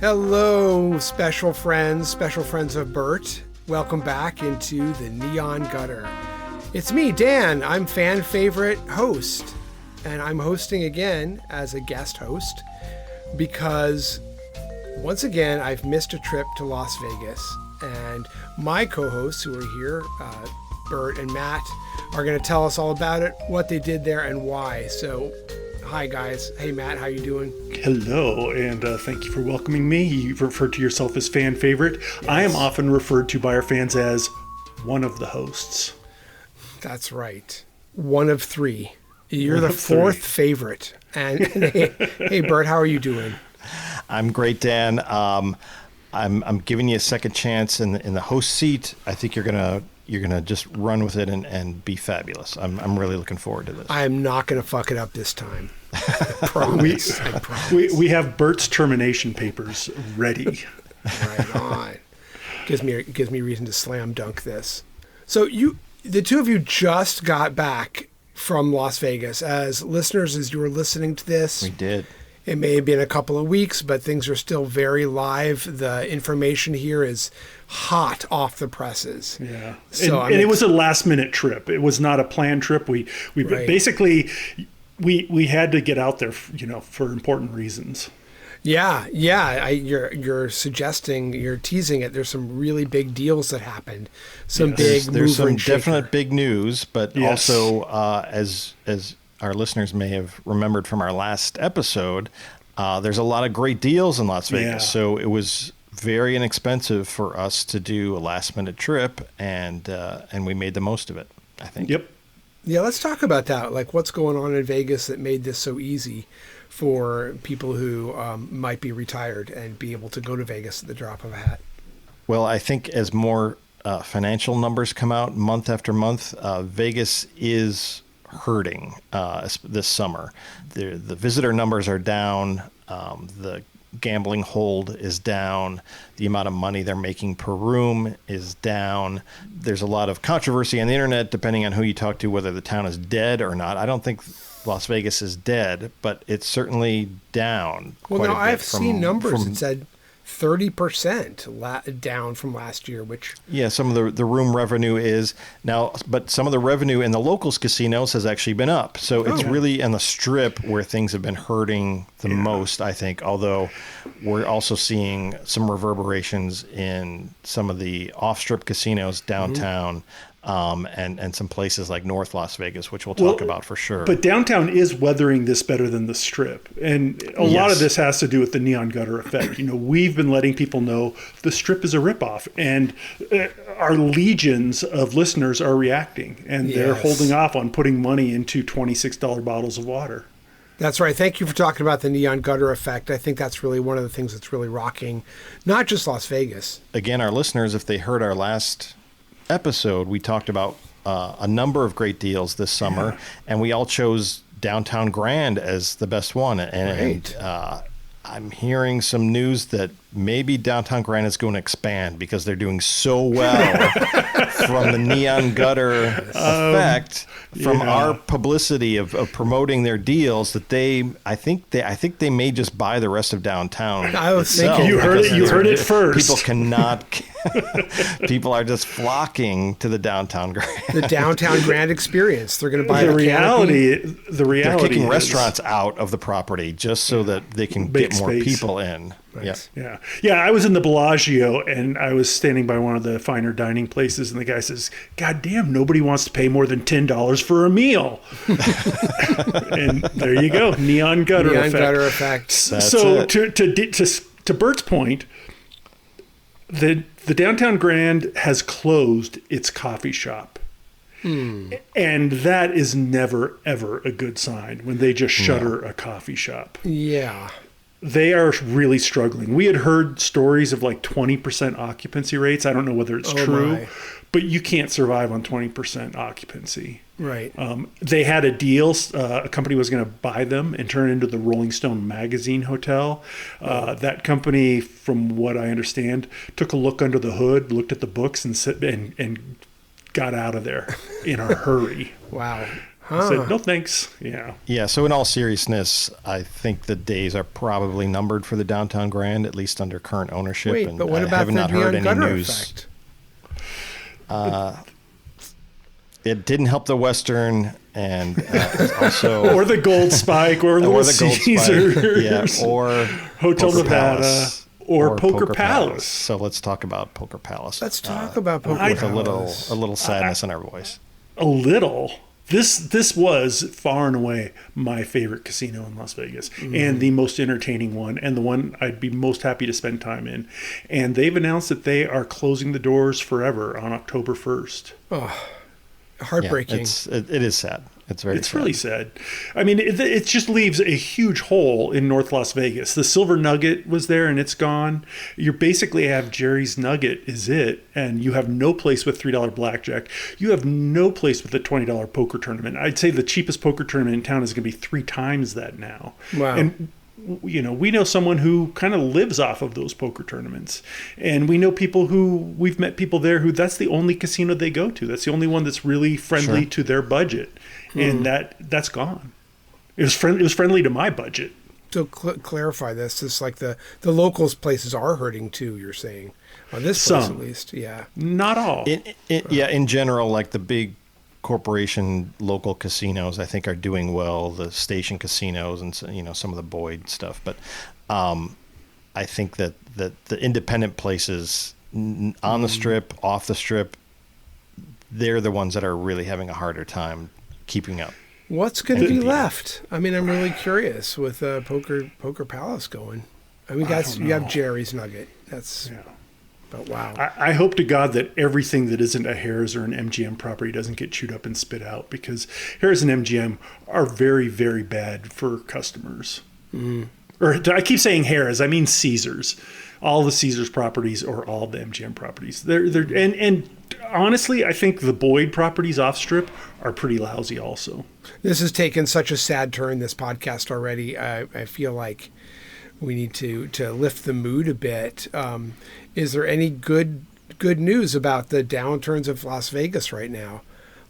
Hello, special friends of Burt. Welcome back into the Neon Gutter. It's me, Dan. I'm fan favorite host, and I'm hosting again as a guest host because once again I've missed a trip to Las Vegas, and my co-hosts who are here, Burt and Matt, are going to tell us all about it, what they did there, and why. So, hi guys. Hey Matt, how you doing? Hello, and thank you for welcoming me. You refer to yourself as fan favorite. Yes. I am often referred to by our fans as one of the hosts. That's right. One of three. You're the fourth favorite. And hey Burt, how are you doing? I'm great, Dan. I'm giving you a second chance in the host seat. I think you're gonna just run with it and be fabulous. I'm really looking forward to this. I am not gonna fuck it up this time. I promise. We have Burt's termination papers ready. Right on. Gives me reason to slam dunk this. So the two of you just got back from Las Vegas. As listeners, as you were listening to this, we did. It may have been a couple of weeks, but things are still very live. The information here is hot off the presses. Yeah. So it was a last minute trip. It was not a planned trip. We right. Basically we had to get out there, for important reasons. Yeah. You're suggesting, you're teasing it. There's some really big deals that happened. There's some definite big news, but yes. Also as our listeners may have remembered from our last episode, there's a lot of great deals in Las Vegas. Yeah. So it was very inexpensive for us to do a last minute trip, and we made the most of it, I think. Yep. Yeah, let's talk about that. Like, what's going on in Vegas that made this so easy for people who might be retired and be able to go to Vegas at the drop of a hat? Well, I think as more financial numbers come out month after month, Vegas is hurting this summer. The visitor numbers are down. The gambling hold is down. The amount of money they're making per room is down. There's a lot of controversy on the internet, depending on who you talk to, whether the town is dead or not. I don't think Las Vegas is dead, but it's certainly down. Well, now I've seen numbers that said 30% down from last year, which... Yeah, some of the room revenue is now, but some of the revenue in the locals casinos has actually been up. So it's really on the Strip where things have been hurting the most, I think, although we're also seeing some reverberations in some of the off-Strip casinos downtown. And some places like North Las Vegas, which we'll talk about for sure. But downtown is weathering this better than the Strip. And a lot of this has to do with the neon gutter effect. We've been letting people know the Strip is a ripoff. And our legions of listeners are reacting. And they're holding off on putting money into $26 bottles of water. That's right. Thank you for talking about the neon gutter effect. I think that's really one of the things that's really rocking, not just Las Vegas. Again, our listeners, if they heard our last episode, we talked about a number of great deals this summer, and we all chose Downtown Grand as the best one. And I'm hearing some news that maybe Downtown Grand is going to expand because they're doing so well from the neon gutter effect, from our publicity of promoting their deals, that I think they may just buy the rest of downtown. I was thinking you heard it first. People cannot. People are just flocking to the Downtown Grand. The Downtown Grand experience. They're going to buy the reality. They're kicking restaurants out of the property just so that they can get more people in. Right. Yeah. I was in the Bellagio and I was standing by one of the finer dining places, and the guy says, "God damn, nobody wants to pay more than $10 for a meal." And there you go, neon gutter effect. So to Bert's point, the Downtown Grand has closed its coffee shop. And that is never, ever a good sign when they just shutter a coffee shop. Yeah. They are really struggling. We had heard stories of like 20% occupancy rates. I don't know whether it's true, but you can't survive on 20% occupancy. Right. They had a deal. A company was going to buy them and turn it into the Rolling Stone magazine hotel. That company, from what I understand, took a look under the hood, looked at the books, and got out of there in a hurry. Wow. I said, no thanks. Yeah. Yeah, so in all seriousness, I think the days are probably numbered for the Downtown Grand, at least under current ownership. Wait, and but what I about have the not heard neon any gutter news. effect? It didn't help the Western, and also Or the Gold Spike, or Little Caesars. Yeah, or Hotel Poker Nevada, Palace, or Poker Palace. So let's talk about Poker Palace. Let's talk about Poker with Palace. a little sadness in our voice. A little. This was far and away my favorite casino in Las Vegas, and the most entertaining one, and the one I'd be most happy to spend time in. And they've announced that they are closing the doors forever on October 1st. Oh, heartbreaking. Yeah, it is sad. It's sad. Really sad. I mean, it just leaves a huge hole in North Las Vegas. The Silver Nugget was there and it's gone. You basically have Jerry's Nugget is it, and you have no place with $3 blackjack. You have no place with a $20 poker tournament. I'd say the cheapest poker tournament in town is going to be 3 times that now. Wow. And we know someone who kind of lives off of those poker tournaments, and we know we've met people there who that's the only casino they go to. That's the only one that's really friendly to their budget, and that's gone. It was friendly to my budget. So clarify this. It's like the locals places are hurting too, you're saying. On this place at least, yeah. Not all. In general, like the big corporation local casinos, I think, are doing well. The station casinos and some of the Boyd stuff, but I think that the independent places on the Strip, off the Strip, they're the ones that are really having a harder time keeping up. What's going to be left? I mean, I'm really curious with Poker Palace going. I mean, you have Jerry's Nugget. That's. Yeah. But wow. I hope to God that everything that isn't a Harrah's or an MGM property doesn't get chewed up and spit out, because Harrah's and MGM are very, very bad for customers. Or I keep saying Harrah's, I mean Caesars. All the Caesars properties or all the MGM properties. And honestly, I think the Boyd properties off Strip are pretty lousy also. This has taken such a sad turn, this podcast already. I feel like we need to lift the mood a bit. Is there any good news about the downturns of Las Vegas right now?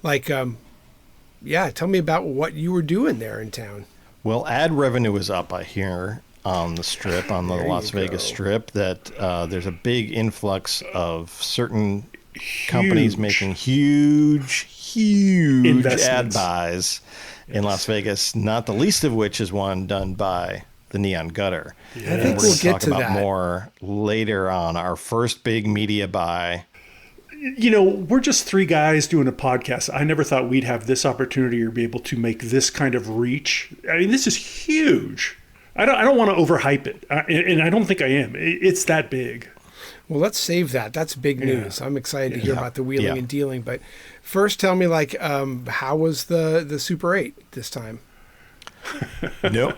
Like, tell me about what you were doing there in town. Well, ad revenue is up, I hear, on the Strip, on the Las Vegas Strip, that there's a big influx of certain companies making huge ad buys in Las Vegas, not the least of which is one done by the Neon Gutter. Yeah. I think we'll get to that. We're going to talk about more later on. Our first big media buy. We're just 3 guys doing a podcast. I never thought we'd have this opportunity or be able to make this kind of reach. I mean, this is huge. I don't want to overhype it, and I don't think I am. It's that big. Well, let's save that. That's big news. I'm excited to hear about the wheeling and dealing. But first, tell me, how was the Super 8 this time? No.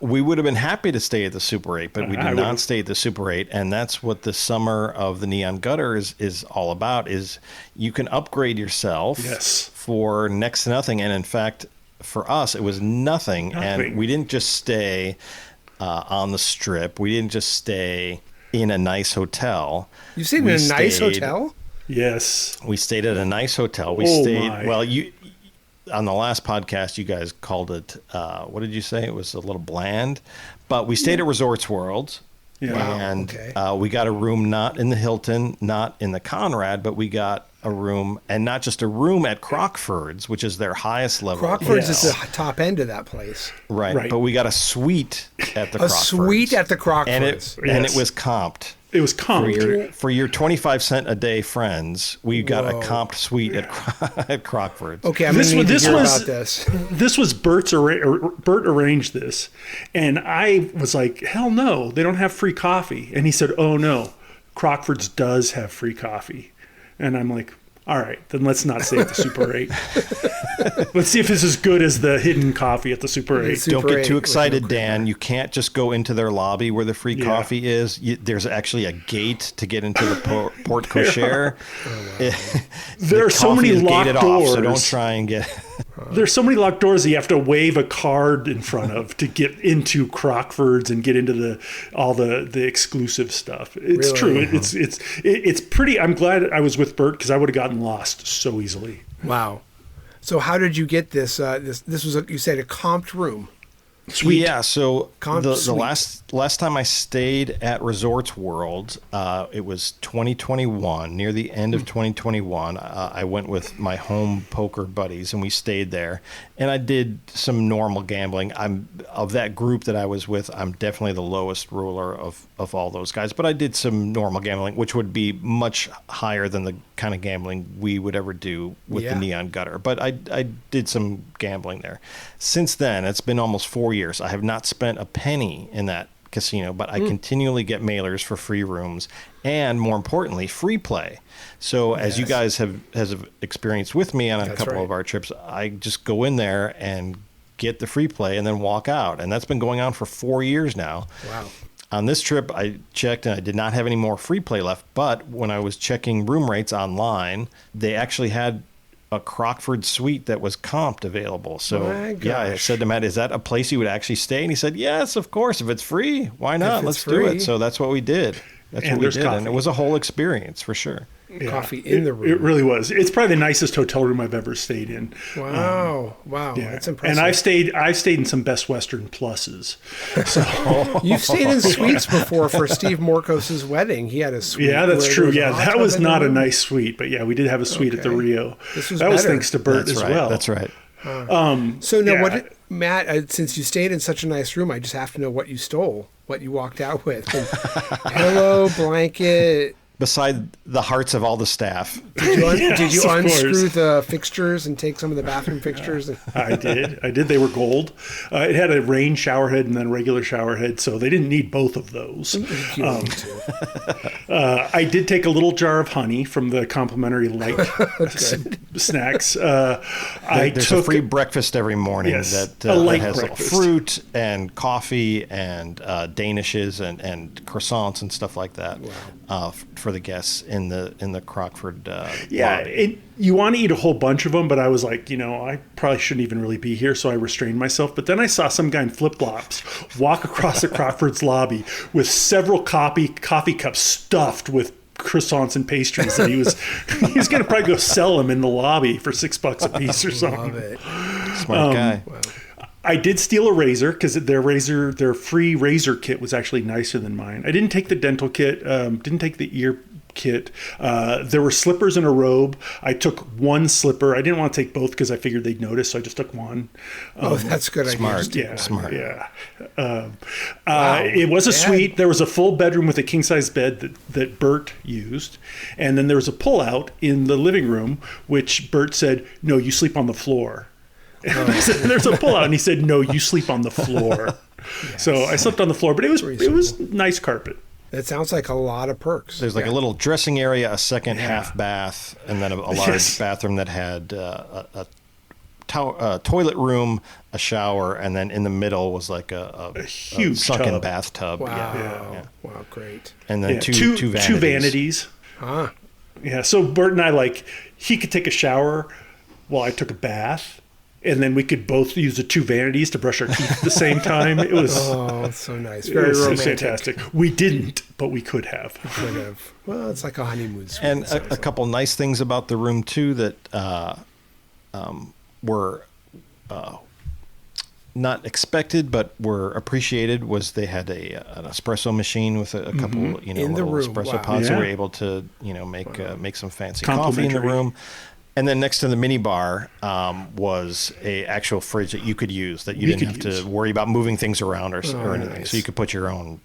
We would have been happy to stay at the Super 8, but we did not stay at the Super 8, and that's what the summer of the Neon Gutter is all about, is you can upgrade yourself for next to nothing. And in fact, for us, it was nothing. And we didn't just stay on the Strip. We didn't just stay in a nice hotel. You stayed in a nice hotel? Yes. We stayed at a nice hotel. We stayed, well, on the last podcast, you guys called it, what did you say? It was a little bland. But we stayed at Resorts World. Yeah. And we got a room not in the Hilton, not in the Conrad, but we got a room, and not just a room, at Crockford's, which is their highest level. Crockford's is the top end of that place. Right. But we got a suite at the Crockford's. A suite at the Crockford's. And it was comped. It was comped. For your 25-cent a day friends, we got a comped suite at Crockford's. Okay, I'm going to need to hear about this. This was Burt arranged this, and I was like, hell no, they don't have free coffee. And he said, oh no, Crockford's does have free coffee. And I'm like, all right, then let's not stay at the Super 8. Let's see if it's as good as the hidden coffee at the Super 8. Don't get too excited, Dan. You can't just go into their lobby where the free coffee is. There's actually a gate to get into the porte cochere. There are so many locked doors. So don't try and get... There's so many locked doors that you have to wave a card in front of to get into Crockford's and get into all the exclusive stuff. It's true. It's pretty. I'm glad I was with Bert, because I would have gotten lost so easily. Wow. So how did you get this? This was you said a comped room. Sweet. Yeah, so the suite. last time I stayed at Resorts World, it was 2021, near the end of 2021. I went with my home poker buddies, and we stayed there. And I did some normal gambling. I'm of that group that I was with, I'm definitely the lowest roller of all those guys. But I did some normal gambling, which would be much higher than the kind of gambling we would ever do with the Neon Gutter. But I did some gambling there. Since then, it's been almost 4 years. I have not spent a penny in that casino, but I continually get mailers for free rooms and, more importantly, free play. So as you guys have experienced with me on a couple of our trips, I just go in there and get the free play and then walk out. And that's been going on for 4 years now. Wow. On this trip, I checked and I did not have any more free play left. But when I was checking room rates online, they actually had a Crockford suite that was comped available. So I said to Matt, is that a place you would actually stay? And he said, yes, of course. If it's free, why not? Let's do it. So that's what we did. That's what we did. Coffee. And it was a whole experience for sure. Yeah. Coffee in the room. It really was. It's probably the nicest hotel room I've ever stayed in. Wow. Yeah. That's impressive. And I've stayed in some Best Western Pluses. So you've stayed in suites before for Steve Morcos's wedding. He had a suite. Yeah, that's true. Yeah, that was not a nice suite, but yeah, we did have a suite at the Rio. That was thanks to Burt as well. That's right. So now, Matt, since you stayed in such a nice room, I just have to know what you stole, what you walked out with. Pillow, blanket. Beside the hearts of all the staff. Did you unscrew the fixtures and take some of the bathroom fixtures? I did. They were gold. It had a rain shower head and then a regular shower head, so they didn't need both of those. I did take a little jar of honey from the complimentary light snacks. There's a free breakfast every morning that has fruit and coffee and danishes and croissants and stuff like that. Wow. For the guests in the Crockford lobby. You want to eat a whole bunch of them, but I was like, I probably shouldn't even really be here, so I restrained myself. But then I saw some guy in flip-flops walk across the Crockford's lobby with several coffee cups stuffed with croissants and pastries, and he was going to probably go sell them in the lobby for $6 a piece or something. Love it. Smart guy. Wow. I did steal a razor because their free razor kit was actually nicer than mine. I didn't take the dental kit, didn't take the ear kit. There were slippers and a robe. I took one slipper. I didn't want to take both because I figured they'd notice, so I just took one. That's good. Smart. Smart. It was a suite. There was a full bedroom with a king-size bed that Burt used. And then there was a pull-out in the living room, which Burt said, no, you sleep on the floor. There's a pull-out, and he said, no, you sleep on the floor. So I slept on the floor, but it was nice carpet. That sounds like a lot of perks. There's like a little dressing area, a second half bath, and then a large bathroom that had a toilet room, a shower, and then in the middle was like a huge sunken bathtub. Wow. Wow, great. And then two vanities. Two vanities. Huh. Yeah, so Bert and I, he could take a shower while I took a bath. And then we could both use the two vanities to brush our teeth at the same time. It was so nice, very romantic. Fantastic. We didn't, but we could have. Well, it's like a honeymoon suite. And a couple nice things about the room too that were not expected but were appreciated was they had an espresso machine with a couple in the room. espresso pods that were able to make some fancy coffee in the room. And then next to the mini bar was a actual fridge that you could use, that you didn't have to worry about moving things around or anything. Nice. So you could put your own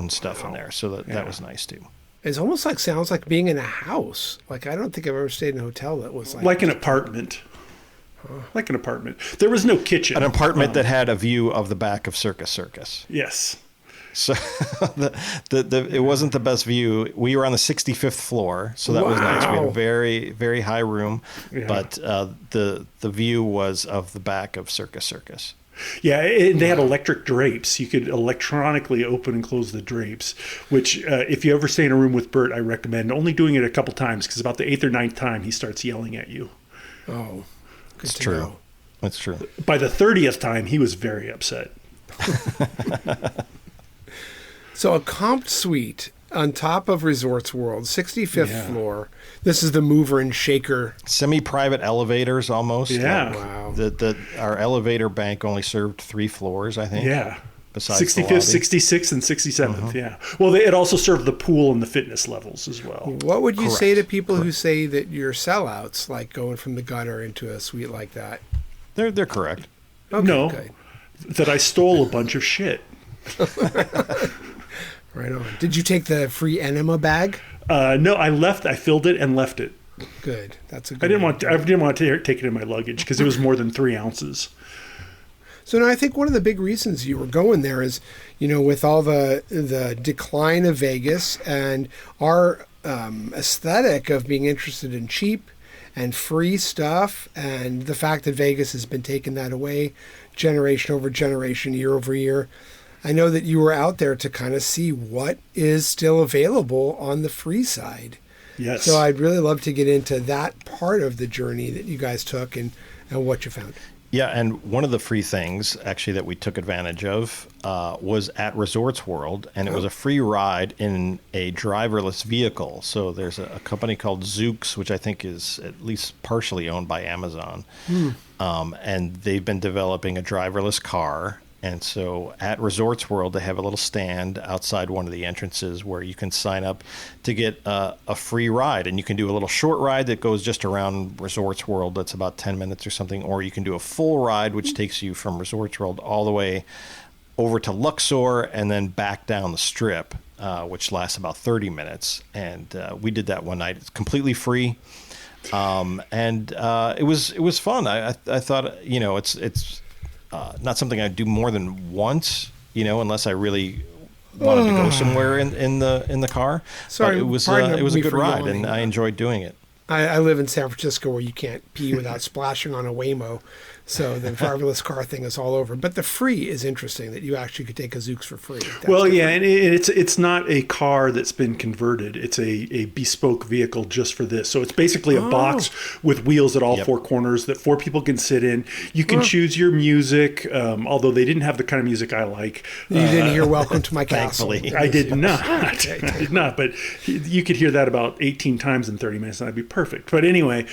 stuff in there. So that was nice too. It's almost sounds like being in a house. I don't think I've ever stayed in a hotel that was like an apartment. Like an apartment. There was no kitchen. An apartment that had a view of the back of Circus. Yes. So it wasn't the best view. We were on the 65th floor, so that was nice. We had a very, very high room, but the view was of the back of Circus. Yeah, and they had electric drapes. You could electronically open and close the drapes, which if you ever stay in a room with Bert, I recommend only doing it a couple times, because about the 8th or 9th time, he starts yelling at you. Oh, good to know. That's true. By the 30th time, he was very upset. So a comped suite, on top of Resorts World, 65th floor. This is the mover and shaker. Semi-private elevators almost. Yeah. Wow. Our elevator bank only served 3 floors, I think. Yeah. Besides 65th, 66th, and 67th. Yeah. Well, it also served the pool and the fitness levels as well. What would you say to people who say that you're sellouts, like going from the gutter into a suite like that? They're correct. Okay, No, good. that I stole a bunch of shit. Right on. Did you take the free enema bag? No, I filled it and left it. Good. That's a good I didn't one. want to take it in my luggage because it was more than 3 ounces. So now I think one of the big reasons you were going there is, with all the decline of Vegas and our aesthetic of being interested in cheap and free stuff, and the fact that Vegas has been taking that away generation over generation, year over year. I know that you were out there to kind of see what is still available on the free side. Yes. So I'd really love to get into that part of the journey that you guys took and what you found. Yeah, and one of the free things actually that we took advantage of was at Resorts World, and it was a free ride in a driverless vehicle. So there's a company called Zoox, which I think is at least partially owned by Amazon, and they've been developing a driverless car. And so at Resorts World, they have a little stand outside one of the entrances where you can sign up to get a free ride. And you can do a little short ride that goes just around Resorts World. That's about 10 minutes or something. Or you can do a full ride, which takes you from Resorts World all the way over to Luxor and then back down the Strip, which lasts about 30 minutes. And we did that one night. It's completely free. And it was fun. I thought, it's not something I'd do more than once, unless I really wanted to go somewhere in the car. Sorry, but it was a good ride, and I enjoyed doing it. I live in San Francisco where you can't pee without splashing on a Waymo. So the driverless car thing is all over. But the free is interesting that you actually could take a Zoox for free. Yeah, and it's not a car that's been converted. It's a bespoke vehicle just for this. So it's basically a box with wheels at all four corners that 4 people can sit in. You can choose your music, although they didn't have the kind of music I like. You didn't hear Welcome to My Castle. Thankfully. I did not. I did not. But you could hear that about 18 times in 30 minutes, and that'd be perfect. But anyway,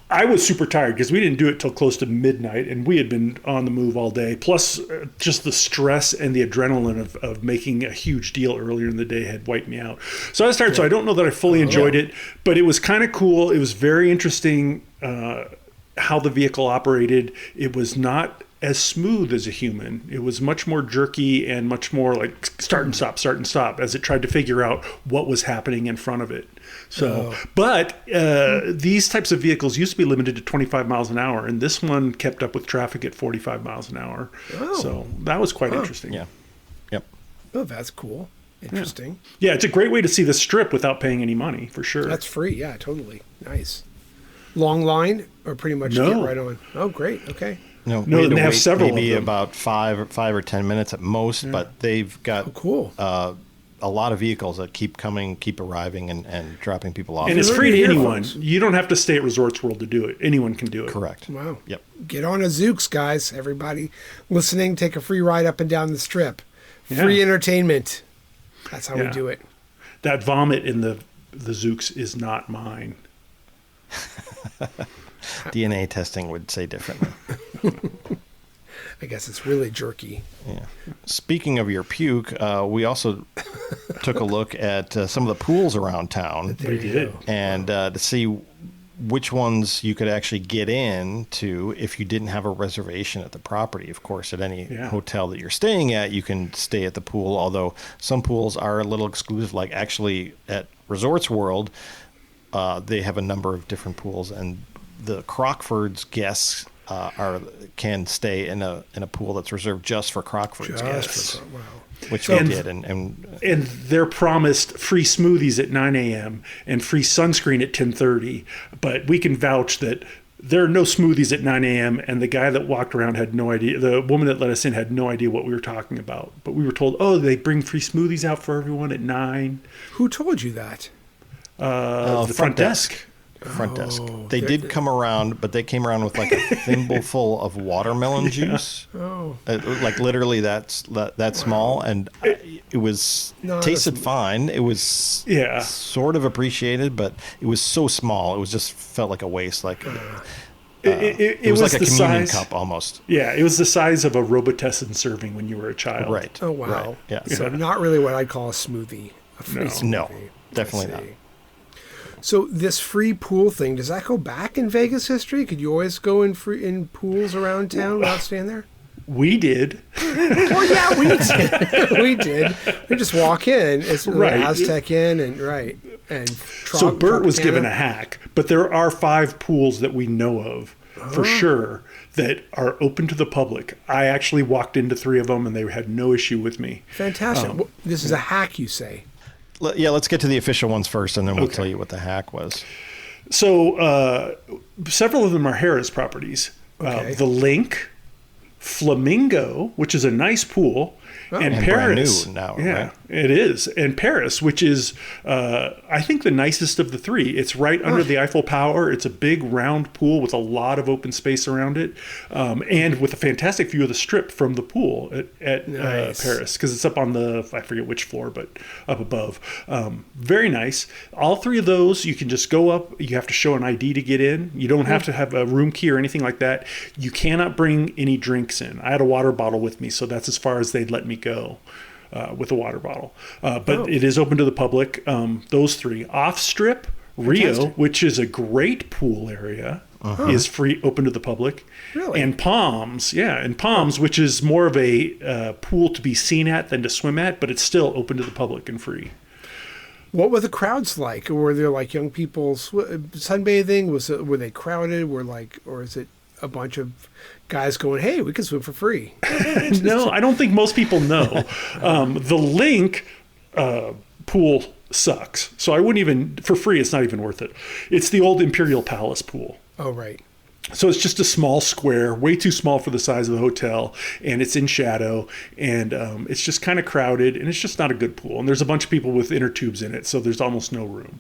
I was super tired because we didn't do it till close to midnight, and we had been on the move all day. Plus, just the stress and the adrenaline of making a huge deal earlier in the day had wiped me out. So I was tired. So I don't know that I fully enjoyed it, but it was kind of cool. It was very interesting how the vehicle operated. It was not as smooth as a human. It was much more jerky and much more like start and stop as it tried to figure out what was happening in front of it. So, but these types of vehicles used to be limited to 25 miles an hour, and this one kept up with traffic at 45 miles an hour. So that was quite interesting. Yeah. Yep. Oh, that's cool. Interesting. Yeah, it's a great way to see the Strip without paying any money, for sure. That's free. Yeah, totally. Nice. Long line or pretty much get right on? Oh, great. Okay. No, they have several maybe of them. about 5 or 10 minutes at most, but they've got cool. A lot of vehicles that keep arriving and dropping people off. And it's free to anyone. You don't have to stay at Resorts World to do it. Anyone can do it. Correct. Wow. Yep. Get on a Zoox, guys. Everybody listening, take a free ride up and down the Strip. Free entertainment. That's how we do it. That vomit in the Zoox is not mine. DNA testing would say differently. I guess it's really jerky. Yeah. Speaking of your puke, we also took a look at some of the pools around town. We did. And to see which ones you could actually get into if you didn't have a reservation at the property. Of course, at any hotel that you're staying at, you can stay at the pool, although some pools are a little exclusive. Like actually at Resorts World, they have a number of different pools, and the Crockford's guests can stay in a pool that's reserved just for Crockford's guests. Wow. Which we did, and they're promised free smoothies at 9 a.m. and free sunscreen at 10:30. But we can vouch that there are no smoothies at 9 a.m. and the guy that walked around had no idea. The woman that let us in had no idea what we were talking about. But we were told, they bring free smoothies out for everyone at 9. Who told you that? The front desk. Front desk. They did come around, but they came around with like a thimbleful of watermelon juice. Oh. Like literally that small. And It was No, tasted fine. It was sort of appreciated, but it was so small. It was just felt like a waste. Like it was like a communion cup almost. Yeah, it was the size of a Robitussin serving when you were a child. Right. Oh wow. Right. Yeah. So not really what I'd call a smoothie. A free smoothie. No, definitely not. So this free pool thing, does that go back in Vegas history? Could you always go in pools around town without staying there? We did. Well, yeah, we did. We did. We just walk in. It's Right. Aztec Inn and So Burt was given a hack, but there are 5 pools that we know of for sure that are open to the public. I actually walked into 3 of them and they had no issue with me. Fantastic. This is a hack, you say? Yeah, let's get to the official ones first, and then we'll tell you what the hack was. So several of them are Harris properties. The Link, Flamingo, which is a nice pool, and Paris. Brand new now, yeah, right? It is. And Paris, which is, I think, the nicest of the 3. It's right under the Eiffel Tower. It's a big round pool with a lot of open space around it, and with a fantastic view of the Strip from the pool at Paris, because it's up on I forget which floor, but up above. Very nice. All 3 of those, you can just go up. You have to show an ID to get in. You don't have to have a room key or anything like that. You cannot bring any drinks in. I had a water bottle with me, so that's as far as they'd let me go. With a water bottle. But it is open to the public. Those 3. Off Strip, Rio, which is a great pool area, is free, open to the public. Really? And Palms, which is more of a pool to be seen at than to swim at, but it's still open to the public and free. What were the crowds like? Were there like young people sunbathing? Were they crowded? Or is it a bunch of guys going, hey, we can swim for free? No, I don't think most people know. The Link pool sucks. So I wouldn't even, for free, it's not even worth it. It's the old Imperial Palace pool. Oh, right. So it's just a small square, way too small for the size of the hotel, and it's in shadow, and it's just kind of crowded, and it's just not a good pool. And there's a bunch of people with inner tubes in it, so there's almost no room.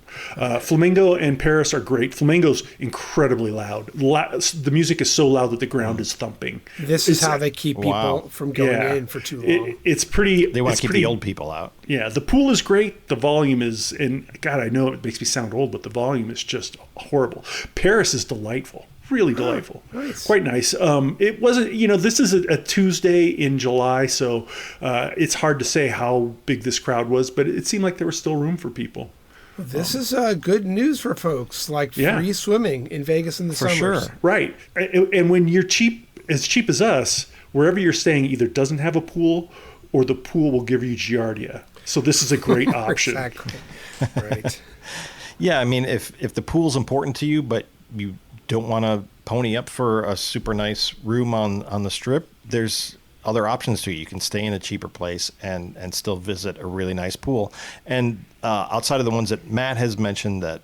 Flamingo and Paris are great. Flamingo's incredibly loud. The music is so loud that the ground is thumping. This is how they keep people from going in for too long. It's pretty. They want to keep the old people out. Yeah, the pool is great. The volume is, and God, I know it makes me sound old, but the volume is just horrible. Paris is delightful. Really delightful. Nice. Quite nice. It wasn't, this is a Tuesday in July, so it's hard to say how big this crowd was, but it seemed like there was still room for people. This is good news for folks, like free swimming in Vegas in the summers. For sure. Right. And when you're cheap as us, wherever you're staying either doesn't have a pool or the pool will give you giardia. So this is a great option. Exactly. Right. Yeah, I mean, if the pool's important to you, but you don't want to pony up for a super nice room on the Strip, there's other options too. You can stay in a cheaper place and still visit a really nice pool. And outside of the ones that Matt has mentioned that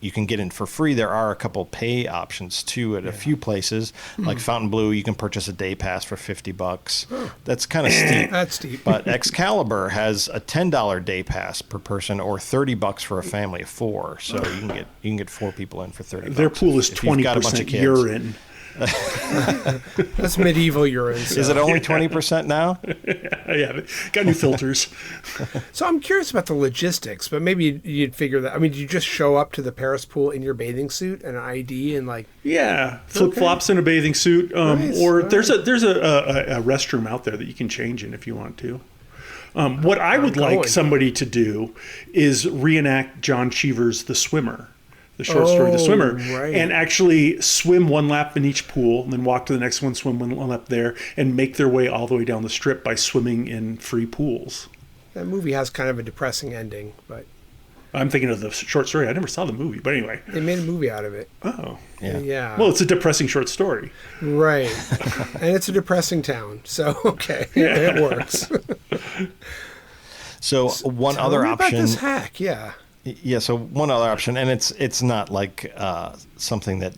you can get in for free, there are a couple pay options too at a few places. Like Fontainebleau, you can purchase a day pass for $50. That's kind of steep. That's steep. But Excalibur has a $10 day pass per person, or $30 for a family of 4. So you can get 4 people in for $30. Their pool is if you've got a bunch of 20% kids. urine. That's medieval urine. So. Is it only 20% now? Yeah, got new filters. So I'm curious about the logistics, but maybe you'd figure that. I mean, did you just show up to the Paris pool in your bathing suit and an ID and Flip flops in a bathing suit, Nice. or there's a restroom out there that you can change in if you want to. What I would like somebody to do is reenact John Cheever's The Swimmer. The short story, The Swimmer, right. and actually swim one lap in each pool, and then walk to the next one, swim one lap there, and make their way all the way down the Strip by swimming in free pools. That movie has kind of a depressing ending, but I'm thinking of the short story. I never saw the movie, but anyway. they made a movie out of it. Oh. Yeah. Well, it's a depressing short story. Right. And it's a depressing town, so it works. So one Tell other me option. about this hack, yeah. Yeah, so one other option, and it's not like something that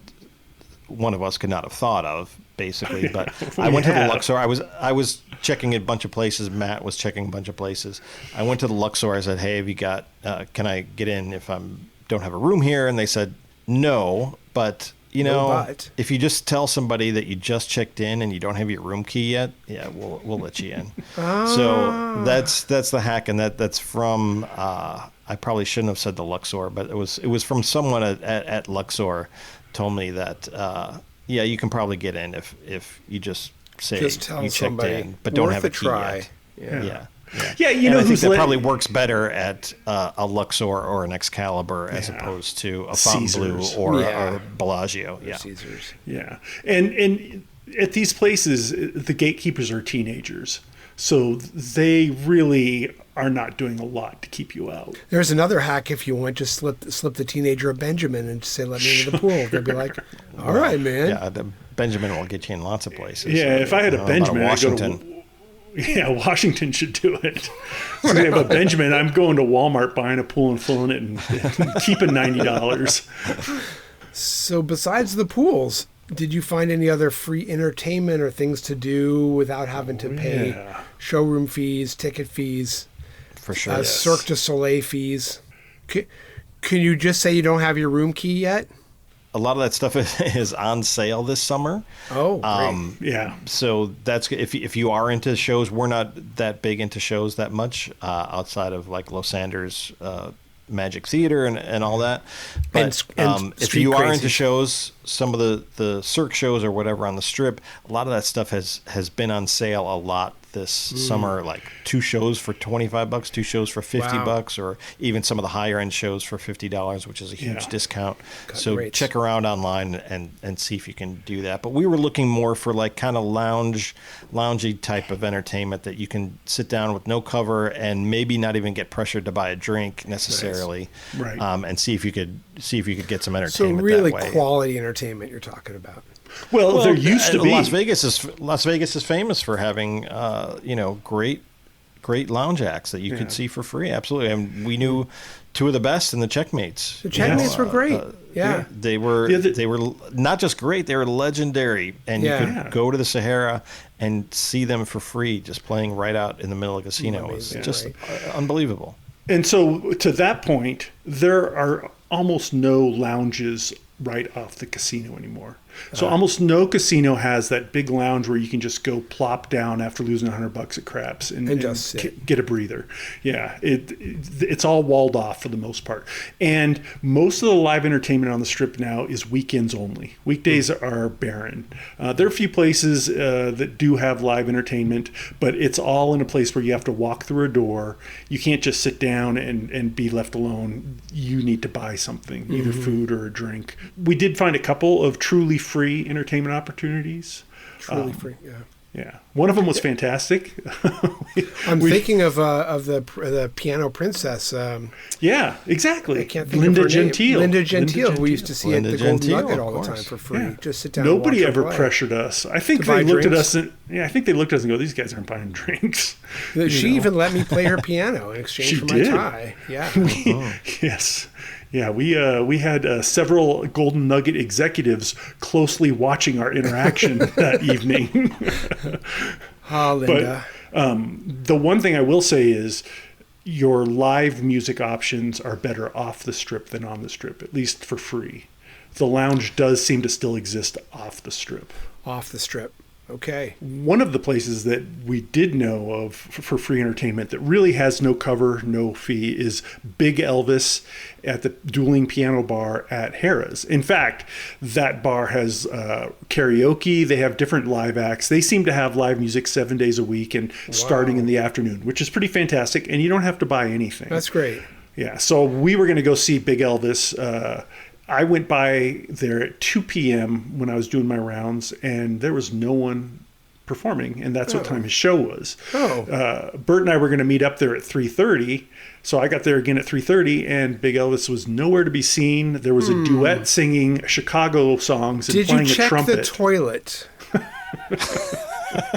one of us could not have thought of, basically. But I went to the Luxor. I was checking a bunch of places. Matt was checking a bunch of places. I went to the Luxor. I said, "Hey, have you got? Can I get in if I don't have a room here?" And they said, "No, but you know, but. if you just tell somebody that you just checked in and you don't have your room key yet, yeah, we'll let you in. So that's the hack, and that's from I probably shouldn't have said the Luxor, but it was from someone at Luxor told me that yeah, you can probably get in if you just say you checked somebody. in, but don't have a key try. yet. Yeah. Yeah, you know, I think that probably works better at a Luxor or an Excalibur as opposed to a Fontainebleau or a Bellagio. Yeah, Caesars. Yeah, and at these places, the gatekeepers are teenagers, so they really are not doing a lot to keep you out. There's another hack if you want to slip the teenager a Benjamin and say, "Let me into the pool." They'll be like, "All right, man." Yeah, the Benjamin will get you in lots of places. Yeah, if I had a Benjamin, I'd go Washington. to. Yeah, Washington should do it. So if I have a Benjamin, I'm going to Walmart, buying a pool and filling it and keeping $90. So besides the pools, did you find any other free entertainment or things to do without having to pay showroom fees, ticket fees, For sure. Cirque du Soleil fees? Can you just say you don't have your room key yet? A lot of that stuff is on sale this summer. Oh, great. Yeah. So that's if you are into shows. We're not that big into shows that much outside of like Los Angeles Magic Theater and all that. But and if you are crazy. into shows, some of the Cirque shows or whatever on the Strip, a lot of that stuff has been on sale a lot this summer, like 2 shows for $25, 2 shows for $50, or even some of the higher end shows for $50, which is a huge discount. So great. check around online and see if you can do that. But we were looking more for like kind of loungy type of entertainment that you can sit down with no cover and maybe not even get pressured to buy a drink necessarily, Right. And see if you could get some So entertainment. really that way. quality entertainment you're talking about. Well, there used to be. Las Vegas is famous for having great lounge acts that you could see for free. Absolutely, and we knew 2 of the best in the Checkmates. The Checkmates were great. They were not just great; they were legendary, and you could go to the Sahara and see them for free, just playing right out in the middle of the casino. It was just unbelievable. And so, to that point, there are almost no lounges right off the casino anymore. So almost no casino has that big lounge where you can just go plop down after losing $100 at craps and just sit. Get a breather. Yeah, it's all walled off for the most part. And most of the live entertainment on the Strip now is weekends only. Weekdays are barren. There are a few places that do have live entertainment, but it's all in a place where you have to walk through a door. You can't just sit down and be left alone. You need to buy something, either food or a drink. We did find a couple of truly free entertainment opportunities. Truly free, Yeah, one of them was fantastic. I'm thinking of the Piano Princess. Yeah, exactly. I can't think Linda of her name. Gentile. Linda Gentile, who we used to see Linda at the Golden Gentile, Nugget of all the time course. for free. Yeah. Just sit down. Nobody and watch ever her play. pressured us. I think To they buy looked at drinks? us and I think they looked at us and go, "These guys aren't buying drinks." She even let me play her piano in exchange She for did. my tie. Yeah. Yes. Yeah, we had several Golden Nugget executives closely watching our interaction that evening. Linda. But the one thing I will say is your live music options are better off the Strip than on the Strip, at least for free. The lounge does seem to still exist off the Strip. Off the Strip. Okay. One of the places that we did know of for free entertainment that really has no cover, no fee is Big Elvis at the Dueling Piano Bar at Harrah's. In fact, that bar has karaoke. They have different live acts. They seem to have live music 7 days a week and starting in the afternoon, which is pretty fantastic. And you don't have to buy anything. That's great. Yeah. So we were going to go see Big Elvis. I went by there at 2 p.m. when I was doing my rounds, and there was no one performing, and that's what time his show was. Bert and I were going to meet up there at 3:30, so I got there again at 3:30, and Big Elvis was nowhere to be seen. There was a duet singing Chicago songs and Did playing you a check trumpet. the toilet?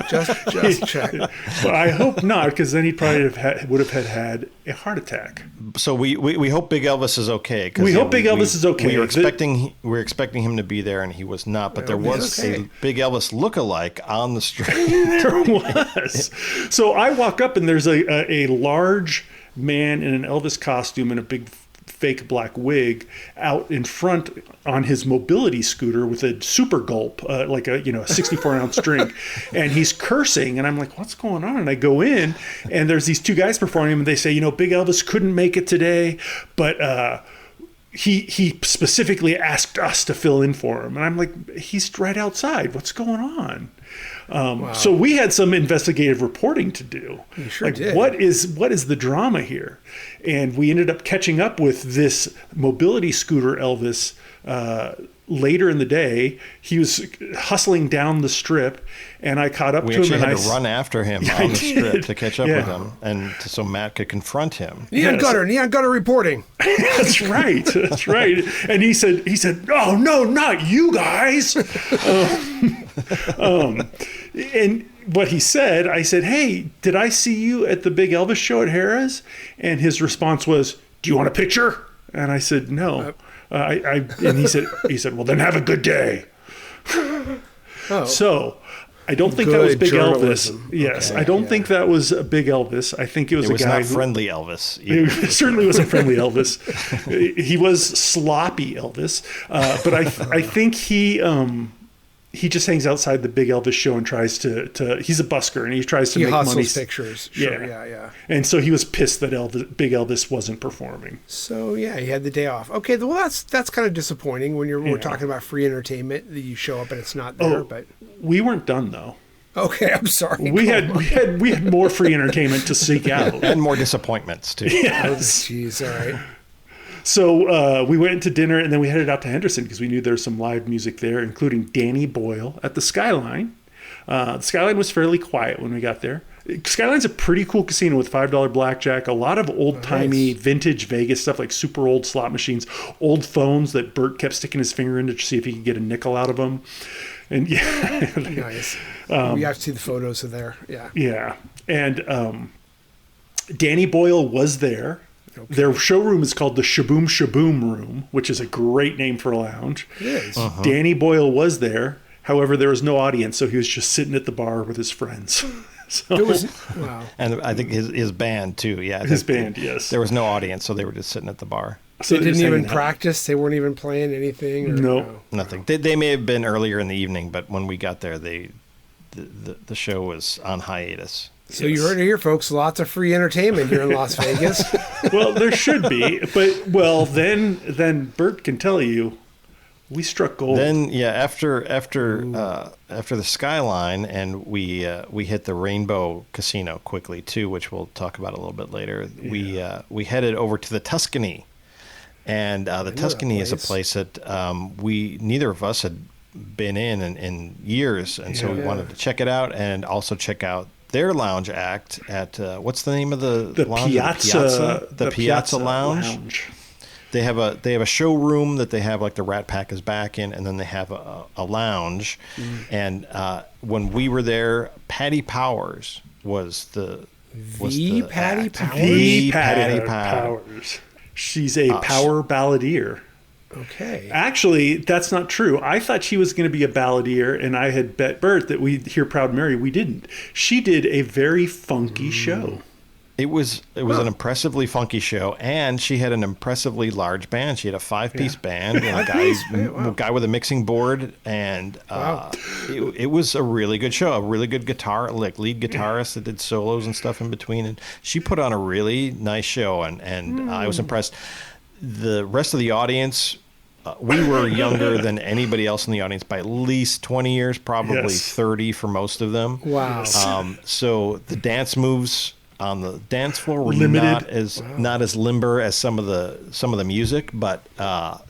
just check. Well, I hope not, because then he probably would have had a heart attack. So we hope Big Elvis is okay. We hope Big Elvis is okay. We were expecting him to be there, and he was not. But there was a Big Elvis look-alike on the street. There was. So I walk up, and there's a large man in an Elvis costume and a big fake black wig out in front on his mobility scooter with a super gulp, like a 64-ounce drink, and he's cursing, and I'm like, what's going on? And I go in, and there's these two guys performing, and they say, Big Elvis couldn't make it today, but he specifically asked us to fill in for him, and I'm like, he's right outside. What's going on? Wow. So we had some investigative reporting to do. You sure did. What is the drama here? And we ended up catching up with this mobility scooter Elvis later in the day. He was hustling down the strip, and I caught up to him. We actually had to run after him on the strip to catch up Yeah. with him, and so Matt could confront him. Neon Gutter reporting. That's right. That's right. And he said, "Oh no, not you guys." And what he said, I said, "Hey, did I see you at the Big Elvis show at Harrah's?" And his response was, "Do you want a picture?" And I said, "No." And he said, "Well, then have a good day." So I don't think that was Good Big journalism. Elvis. Yes, Okay, I don't think that was a Big Elvis. I think it was It was a guy not who, friendly Elvis. It certainly wasn't friendly Elvis. He was sloppy Elvis, but I think he just hangs outside the Big Elvis show and tries to he's a busker, and he tries to He make money. hustles pictures. Sure, yeah. And so he was pissed that Big Elvis wasn't performing. So yeah, he had the day off. Okay, well that's kind of disappointing when we're talking about free entertainment that you show up and it's not there. But we weren't done though. okay, I'm sorry. We had more free entertainment to seek out. And more disappointments, too. Yes. Jeez, all right. So we went to dinner, and then we headed out to Henderson because we knew there was some live music there, including Danny Boyle at the Skyline. The Skyline was fairly quiet when we got there. Skyline's a pretty cool casino with $5 blackjack, a lot of old-timey vintage Vegas stuff, like super old slot machines, old phones that Burt kept sticking his finger in to see if he could get a nickel out of them. And yeah. Nice. We have to see the photos of there. Yeah. Yeah. And Danny Boyle was there. Okay. Their showroom is called the Shaboom Shaboom Room, which is a great name for a lounge. It is. Uh-huh. Danny Boyle was there. However, there was no audience, so he was just sitting at the bar with his friends. Wow. And I think his band, too. Yeah, His band, yes. There was no audience, so they were just sitting at the bar. So They didn't just even hanging out. practice. They weren't even playing anything. Or, No. Nothing. They may have been earlier in the evening, but when we got there, the show was on hiatus. So you heard it here, folks. Lots of free entertainment here in Las Vegas. Well, there should be, but then Burt can tell you, we struck gold. Then after the Skyline, and we hit the Rainbow Casino quickly too, which we'll talk about a little bit later. Yeah. We headed over to the Tuscany, and the Tuscany is a place that neither of us had been in years, and so we wanted to check it out and also check out their lounge act at what's the name of the lounge? Piazza, the Piazza Lounge. They have a showroom that they have like the Rat Pack is back in, and then they have a lounge. And when we were there, Patty Powers was the Patty act. Powers? The Patty Powers. She's a power balladeer. Okay. Actually, that's not true. I thought she was going to be a balladeer, and I had bet Burt that we'd hear Proud Mary. We didn't. She did a very funky show. It was an impressively funky show, and she had an impressively large band. She had a 5-piece band and a guy with a mixing board, and it was a really good show. A really good lead guitarist that did solos and stuff in between, and she put on a really nice show, and I was impressed. The rest of the audience, we were younger than anybody else in the audience by at least 20 years, probably 30 for most of them. Wow. So the dance moves on the dance floor were Limited. not as limber as some of the music, but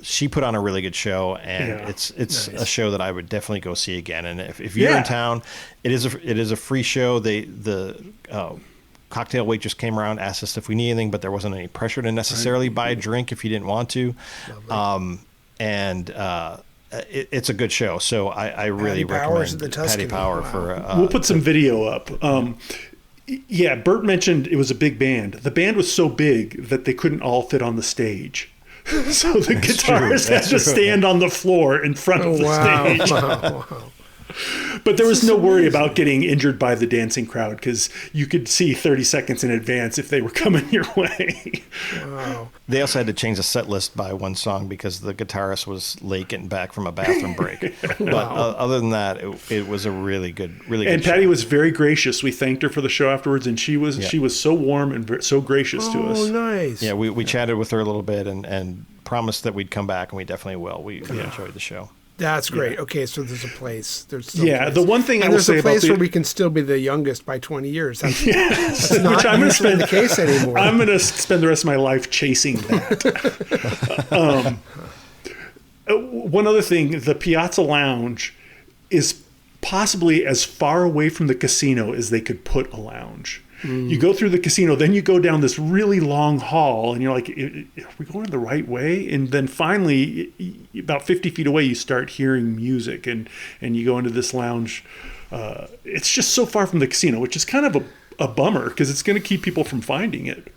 she put on a really good show, and it's nice. A show that I would definitely go see again. And if you're in town, it is a free show. The cocktail waitress came around, asked us if we need anything, but there wasn't any pressure to necessarily buy a drink if you didn't want to. It's a good show, so I really recommend Patty Power for. We'll put some video up. Burt mentioned it was a big band. The band was so big that they couldn't all fit on the stage. So the guitarist had to stand on the floor in front of the stage. Wow. But there was no worry about getting injured by the dancing crowd because you could see 30 seconds in advance if they were coming your way. Wow. They also had to change the set list by one song because the guitarist was late getting back from a bathroom break. But other than that, it was a really good And Patty show. was very gracious. We thanked her for the show afterwards, and she was so warm and so gracious to us. Oh, nice. Yeah, we chatted with her a little bit and promised that we'd come back, and we definitely will. We enjoyed the show. That's great. Okay, so there's a place. There's still Yeah, a place. the one thing I will there's say a place about where we can still be the youngest by 20 years. That's, Yes, that's not which I'm going to usually spend the case anymore. I'm going to spend the rest of my life chasing that. One other thing, the Piazza Lounge is possibly as far away from the casino as they could put a lounge. You go through the casino, then you go down this really long hall, and you're like, are we going the right way? And then finally, about 50 feet away, you start hearing music, and you go into this lounge. It's just so far from the casino, which is kind of a bummer because it's going to keep people from finding it.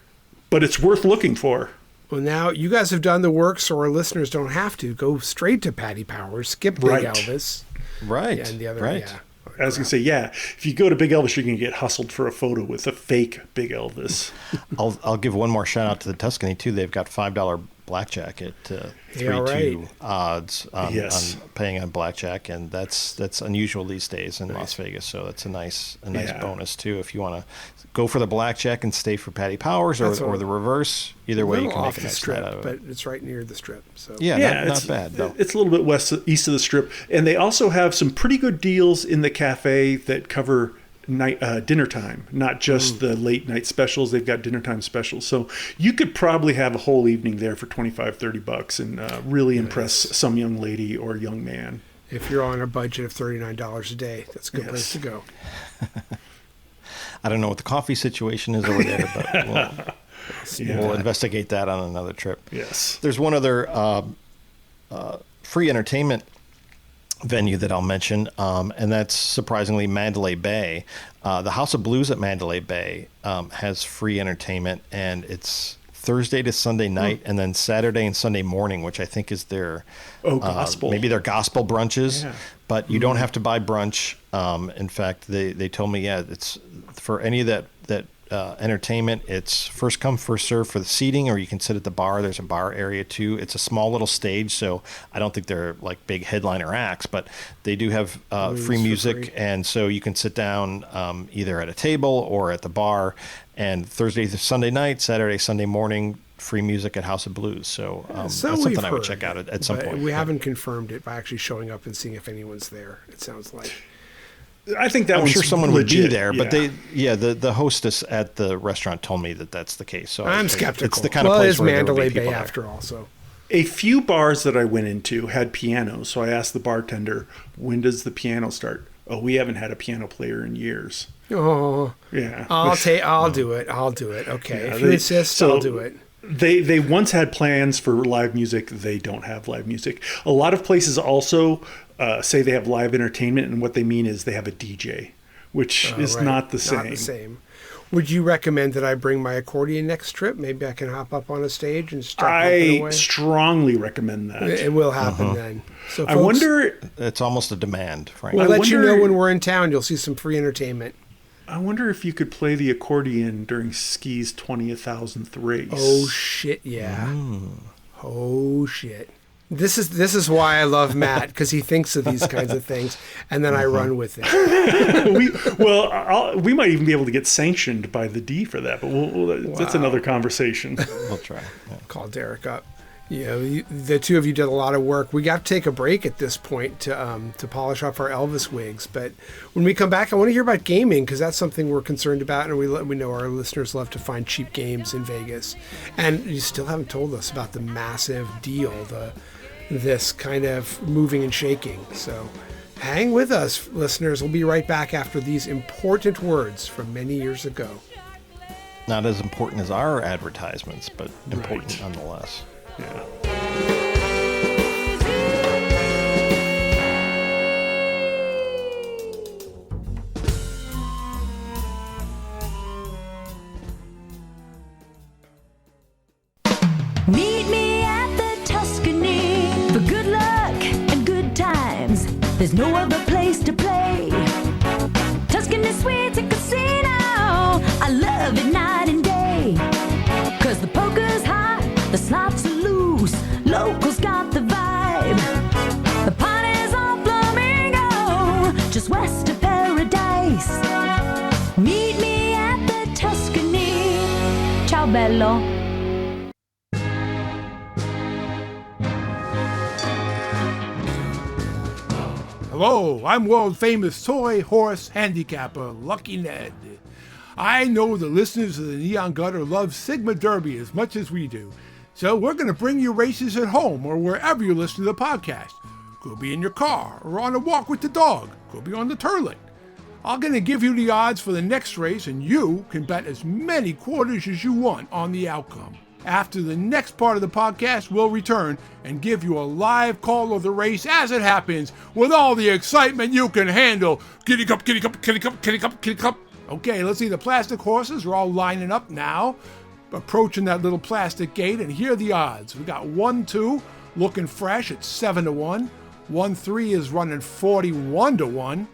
But it's worth looking for. Well, now you guys have done the work, so our listeners don't have to go straight to Patty Powers, skip Big Right. Elvis. Right. Yeah, and the other, right. yeah. I was going to say, if you go to Big Elvis, you're going to get hustled for a photo with a fake Big Elvis. I'll give one more shout out to the Tuscany too. They've got $5 blackjack at 3-2 odds on paying on blackjack, and that's unusual these days in Las Vegas. So that's a nice bonus too. If you want to go for the blackjack and stay for Patty Powers, or the reverse, either way you can make a nice night out of it. But it's right near the Strip. So not bad though. It's a little bit east of the Strip, and they also have some pretty good deals in the cafe that cover dinner time, not just the late night specials. They've got dinner time specials, so you could probably have a whole evening there for $25-$30 and really impress some young lady or young man. If you're on a budget of $39 a day, that's a good place to go. I don't know what the coffee situation is over there, but we'll investigate that on another trip. Yes. There's one other free entertainment venue that I'll mention, and that's surprisingly Mandalay Bay. The House of Blues at Mandalay Bay has free entertainment, and it's Thursday to Sunday night, and then Saturday and Sunday morning, which I think is their gospel. Maybe their gospel brunches. Yeah. But you don't have to buy brunch. In fact, they told me, it's for any of that entertainment, it's first come, first serve for the seating, or you can sit at the bar. There's a bar area too. It's a small little stage, so I don't think they're like big headliner acts, but they do have free music, and so you can sit down either at a table or at the bar. And Thursday to Sunday night, Saturday, Sunday morning, free music at House of Blues. So that's something I would check out at some point. We haven't confirmed it by actually showing up and seeing if anyone's there, it sounds like. I think that I'm one's sure someone legit, would be there, but the hostess at the restaurant told me that that's the case. So I'm skeptical. It's the kind of place it's where there would Mandalay be people Bay there. after all, so. A few bars that I went into had pianos, so I asked the bartender, when does the piano start? Oh, we haven't had a piano player in years. Oh, yeah. I'll do it. Okay, if you insist, I'll do it. They once had plans for live music. They don't have live music. A lot of places also say they have live entertainment, and what they mean is they have a DJ, which is not the same. Not the same. Would you recommend that I bring my accordion next trip? Maybe I can hop up on a stage and start pumping away? I strongly recommend that. It will happen then. So I folks, wonder. It's almost a demand, frankly. We'll let you know when we're in town. You'll see some free entertainment. I wonder if you could play the accordion during Ski's 20,000th race. Oh shit! Yeah. Oh shit! This is why I love Matt, because he thinks of these kinds of things, and then I run with it. We might even be able to get sanctioned by the D for that, but that's another conversation. We'll try. Yeah. Call Derek up. The two of you did a lot of work. We got to take a break at this point to polish off our Elvis wigs. But when we come back, I want to hear about gaming, because that's something we're concerned about, and we know our listeners love to find cheap games in Vegas. And you still haven't told us about the massive deal, this kind of moving and shaking. So hang with us, listeners. We'll be right back after these important words from many years ago. Not as important as our advertisements, but important nonetheless. Yeah. Meet me at the Tuscany for good luck and good times. There's no other place to play. love it night and day. 'Cause the poker's hot, the slots are loose, locals got the vibe. The party's on Flamingo, just west of Paradise. Meet me at the Tuscany. Ciao bello. Hello, I'm world famous toy horse handicapper Lucky Ned. I know the listeners of the Neon Gutter love Sigma Derby as much as we do, so we're going to bring you races at home or wherever you listen to the podcast. Could be in your car or on a walk with the dog. Could be on the turlet. I'm going to give you the odds for the next race, and you can bet as many quarters as you want on the outcome. After the next part of the podcast, we'll return and give you a live call of the race as it happens with all the excitement you can handle. Giddy cup, giddy cup, giddy cup, giddy cup, giddy cup. Okay, let's see. The plastic horses are all lining up now, approaching that little plastic gate, and here are the odds. We got 1-2 looking fresh at 7-1. 1-3 is running 41-1.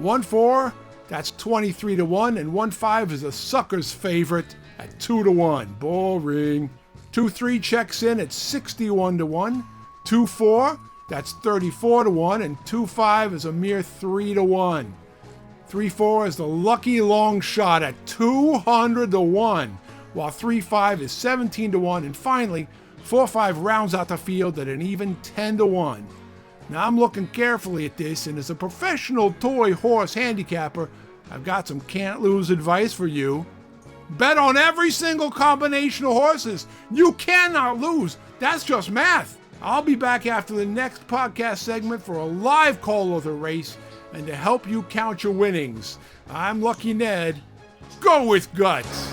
1-4, that's 23-1, and 1-5 is a sucker's favorite at 2-1. Boring. 2-3 checks in at 61-1. 2-4, that's 34-1, and 2-5 is a mere 3-1. 3-4 is the lucky long shot at 200-1, while 3-5 is 17-1, and finally 4-5 rounds out the field at an even 10-1. Now I'm looking carefully at this, and as a professional toy horse handicapper, I've got some can't lose advice for you. Bet on every single combination of horses. You cannot lose. That's just math. I'll be back after the next podcast segment for a live call of the race and to help you count your winnings. I'm Lucky Ned. Go with guts.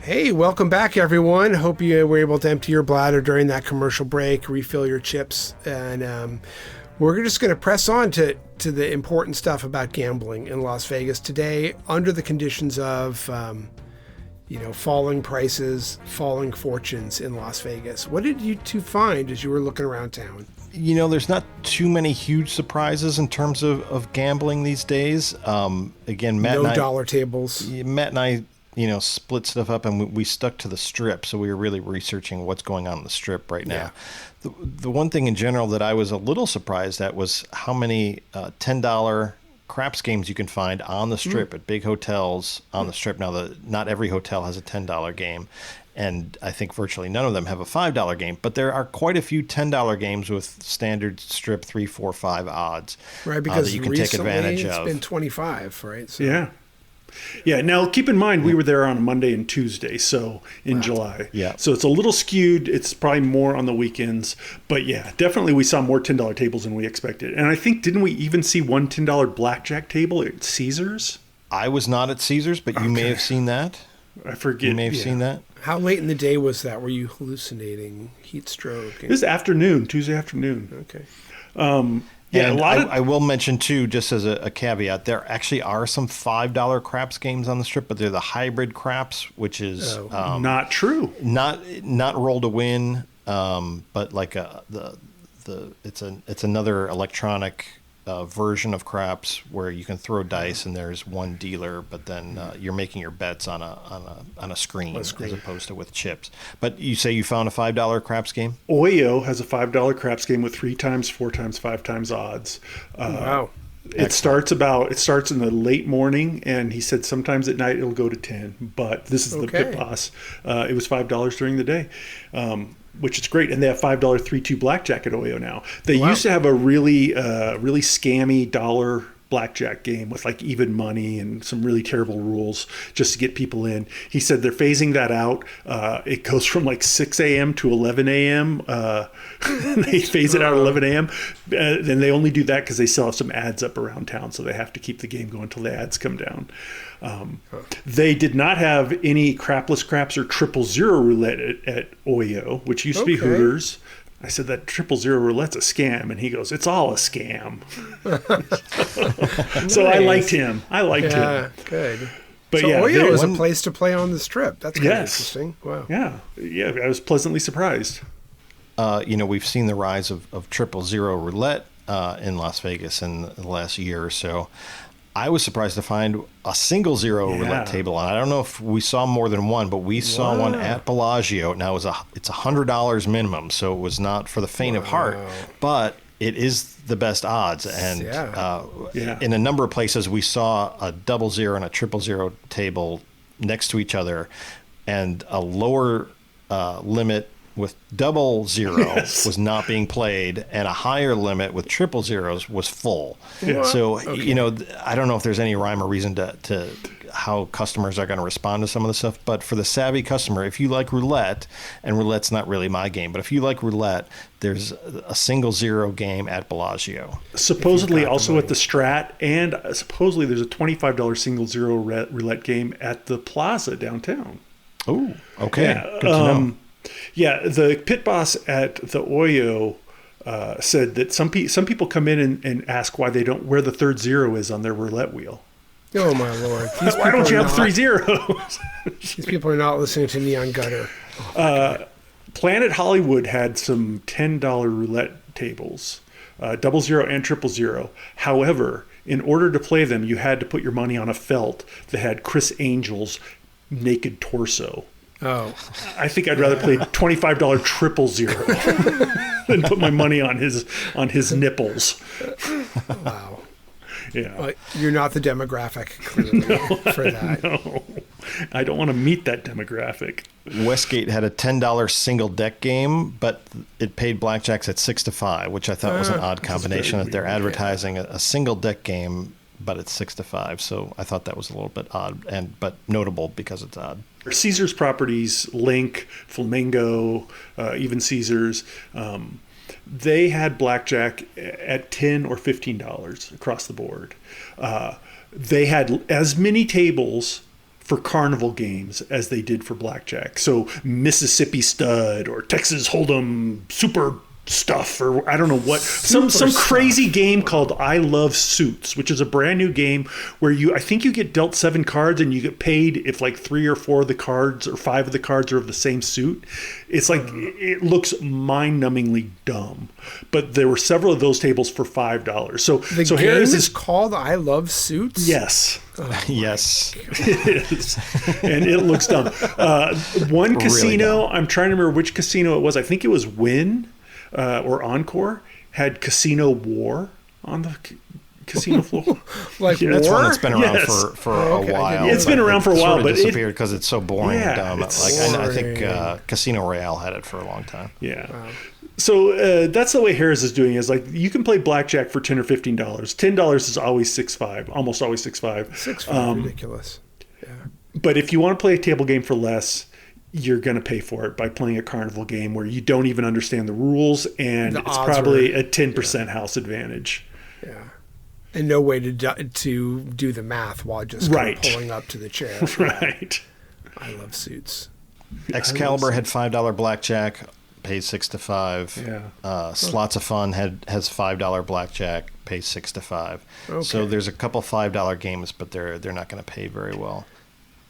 Hey, welcome back, everyone. Hope you were able to empty your bladder during that commercial break, refill your chips, and we're just going to press on to the important stuff about gambling in Las Vegas today under the conditions of, falling prices, falling fortunes in Las Vegas. What did you two find as you were looking around town? There's not too many huge surprises in terms of gambling these days. Again, Matt and I, dollar tables. Matt and I, split stuff up, and we stuck to the Strip. So we were really researching what's going on the Strip right now. Yeah. The one thing in general that I was a little surprised at was how many $10 craps games you can find on the Strip at big hotels on the Strip. Now, not every hotel has a $10 game, and I think virtually none of them have a $5 game. But there are quite a few $10 games with standard Strip 3, 4, 5 odds, right? Because that you can take advantage of. It's been 25, right? So. Yeah. Yeah. Now, keep in mind, we were there on a Monday and Tuesday, so in July. Yeah. So it's a little skewed. It's probably more on the weekends. But yeah, definitely we saw more $10 tables than we expected. And I think, didn't we even see one $10 blackjack table at Caesars? I was not at Caesars, but you may have seen that. I forget. You may have seen that. How late in the day was that? Were you hallucinating? Heat stroke? It was afternoon, Tuesday afternoon. Okay. Yeah, and I will mention, too, just as a caveat, there actually are some $5 craps games on the Strip, but they're the hybrid craps, which is not true. Not roll to win, but like it's another electronic version of craps where you can throw dice and there's one dealer, but then you're making your bets on a screen as opposed to with chips. But you say you found a $5 craps game? Oyo has a $5 craps game with 3 times, 4 times, 5 times odds. Wow. It starts in the late morning, and he said sometimes at night it'll go to 10. But this is the pit boss. It was $5 during the day, which is great. And they have $5 3-2 blackjack at Oyo now. They used to have a really scammy dollar blackjack game with like even money and some really terrible rules just to get people in. He said they're phasing that out. It goes from like 6 a.m. to 11 a.m. They phase it out at 11 a.m. And they only do that because they still have some ads up around town, so they have to keep the game going until the ads come down. They did not have any crapless craps or 000 roulette at Oyo, which used to be Hooters. I said, that 000 roulette's a scam. And he goes, it's all a scam. So I liked him. Yeah, good. But so yeah, Oyo is a place to play on the Strip. That's kind of interesting. Wow. Yeah. I was pleasantly surprised. We've seen the rise of 000 roulette in Las Vegas in the last year or so. I was surprised to find a single zero roulette table, and I don't know if we saw more than one, but we saw one at Bellagio. Now it's $100 minimum, so it was not for the faint of heart, but it is the best odds. And in a number of places, we saw a 00 and a 000 table next to each other, and a lower limit with 00 was not being played, and a higher limit with 000s was full. So, I don't know if there's any rhyme or reason to how customers are going to respond to some of the stuff, but for the savvy customer, if you like roulette, and roulette's not really my game, but if you like roulette, there's a single zero game at Bellagio. Supposedly also at the Strat, and supposedly there's a $25 single zero roulette game at the Plaza downtown. Oh, okay. Good to know. Yeah, the pit boss at the Oyo said that some people come in and ask why they don't, where the third zero is on their roulette wheel. Oh my Lord! Why don't you have 3 zeros? These people are not listening to Neon Gutter. Planet Hollywood had some $10 roulette tables, 00 and 000. However, in order to play them, you had to put your money on a felt that had Chris Angel's naked torso. Oh, I think I'd rather play $25 000 than put my money on his nipples. Wow. Yeah. You're not the demographic clearly for that. No, I don't want to meet that demographic. Westgate had a $10 single deck game, but it paid blackjacks at 6 to 5, which I thought was an odd combination. That they're advertising a single deck game, but it's 6 to 5. So I thought that was a little bit odd, but notable because it's odd. Caesars properties, Link, Flamingo, even Caesars, they had blackjack at $10 or $15 across the board. They had as many tables for carnival games as they did for blackjack. So Mississippi Stud or Texas Hold'em Super Stuff, or I don't know what, some crazy game called I Love Suits, which is a brand new game where I think you get dealt 7 cards and you get paid if like 3 or 4 of the cards or 5 of the cards are of the same suit. It's like, it looks mind-numbingly dumb, but there were several of those tables for $5. So the game is called I Love Suits? Yes. Yes. It is. And it looks dumb. One casino, really, I'm trying to remember which casino it was. I think it was Wynn. Or Encore, had Casino War on the casino floor. That's one that's been around for a while. It's been around for a while, but it disappeared because it's so boring and dumb. I think Casino Royale had it for a long time. Yeah. Wow. So that's the way Harris is doing it. Is like you can play blackjack for $10 or $15. $10 is always 6.5, almost always 6.5. 6.5, ridiculous. Yeah. But if you want to play a table game for less, you're going to pay for it by playing a carnival game where you don't even understand the rules, and it's probably a 10% house advantage. Yeah. And no way to do the math while just kind of pulling up to the chair. Right. I Love Suits. Excalibur had $5 blackjack, pays 6 to 5. Yeah. Slots of Fun has $5 blackjack, pays 6 to 5. Okay. So there's a couple $5 games, but they're not going to pay very well.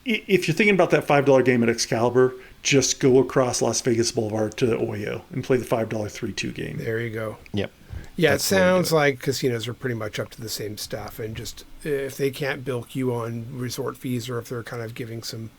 If you're thinking about that $5 game at Excalibur, just go across Las Vegas Boulevard to the Oyo and play the $5 3-2 game. There you go. Yep. Yeah, it sounds like casinos are pretty much up to the same stuff, and just if they can't bilk you on resort fees, or if they're kind of giving some,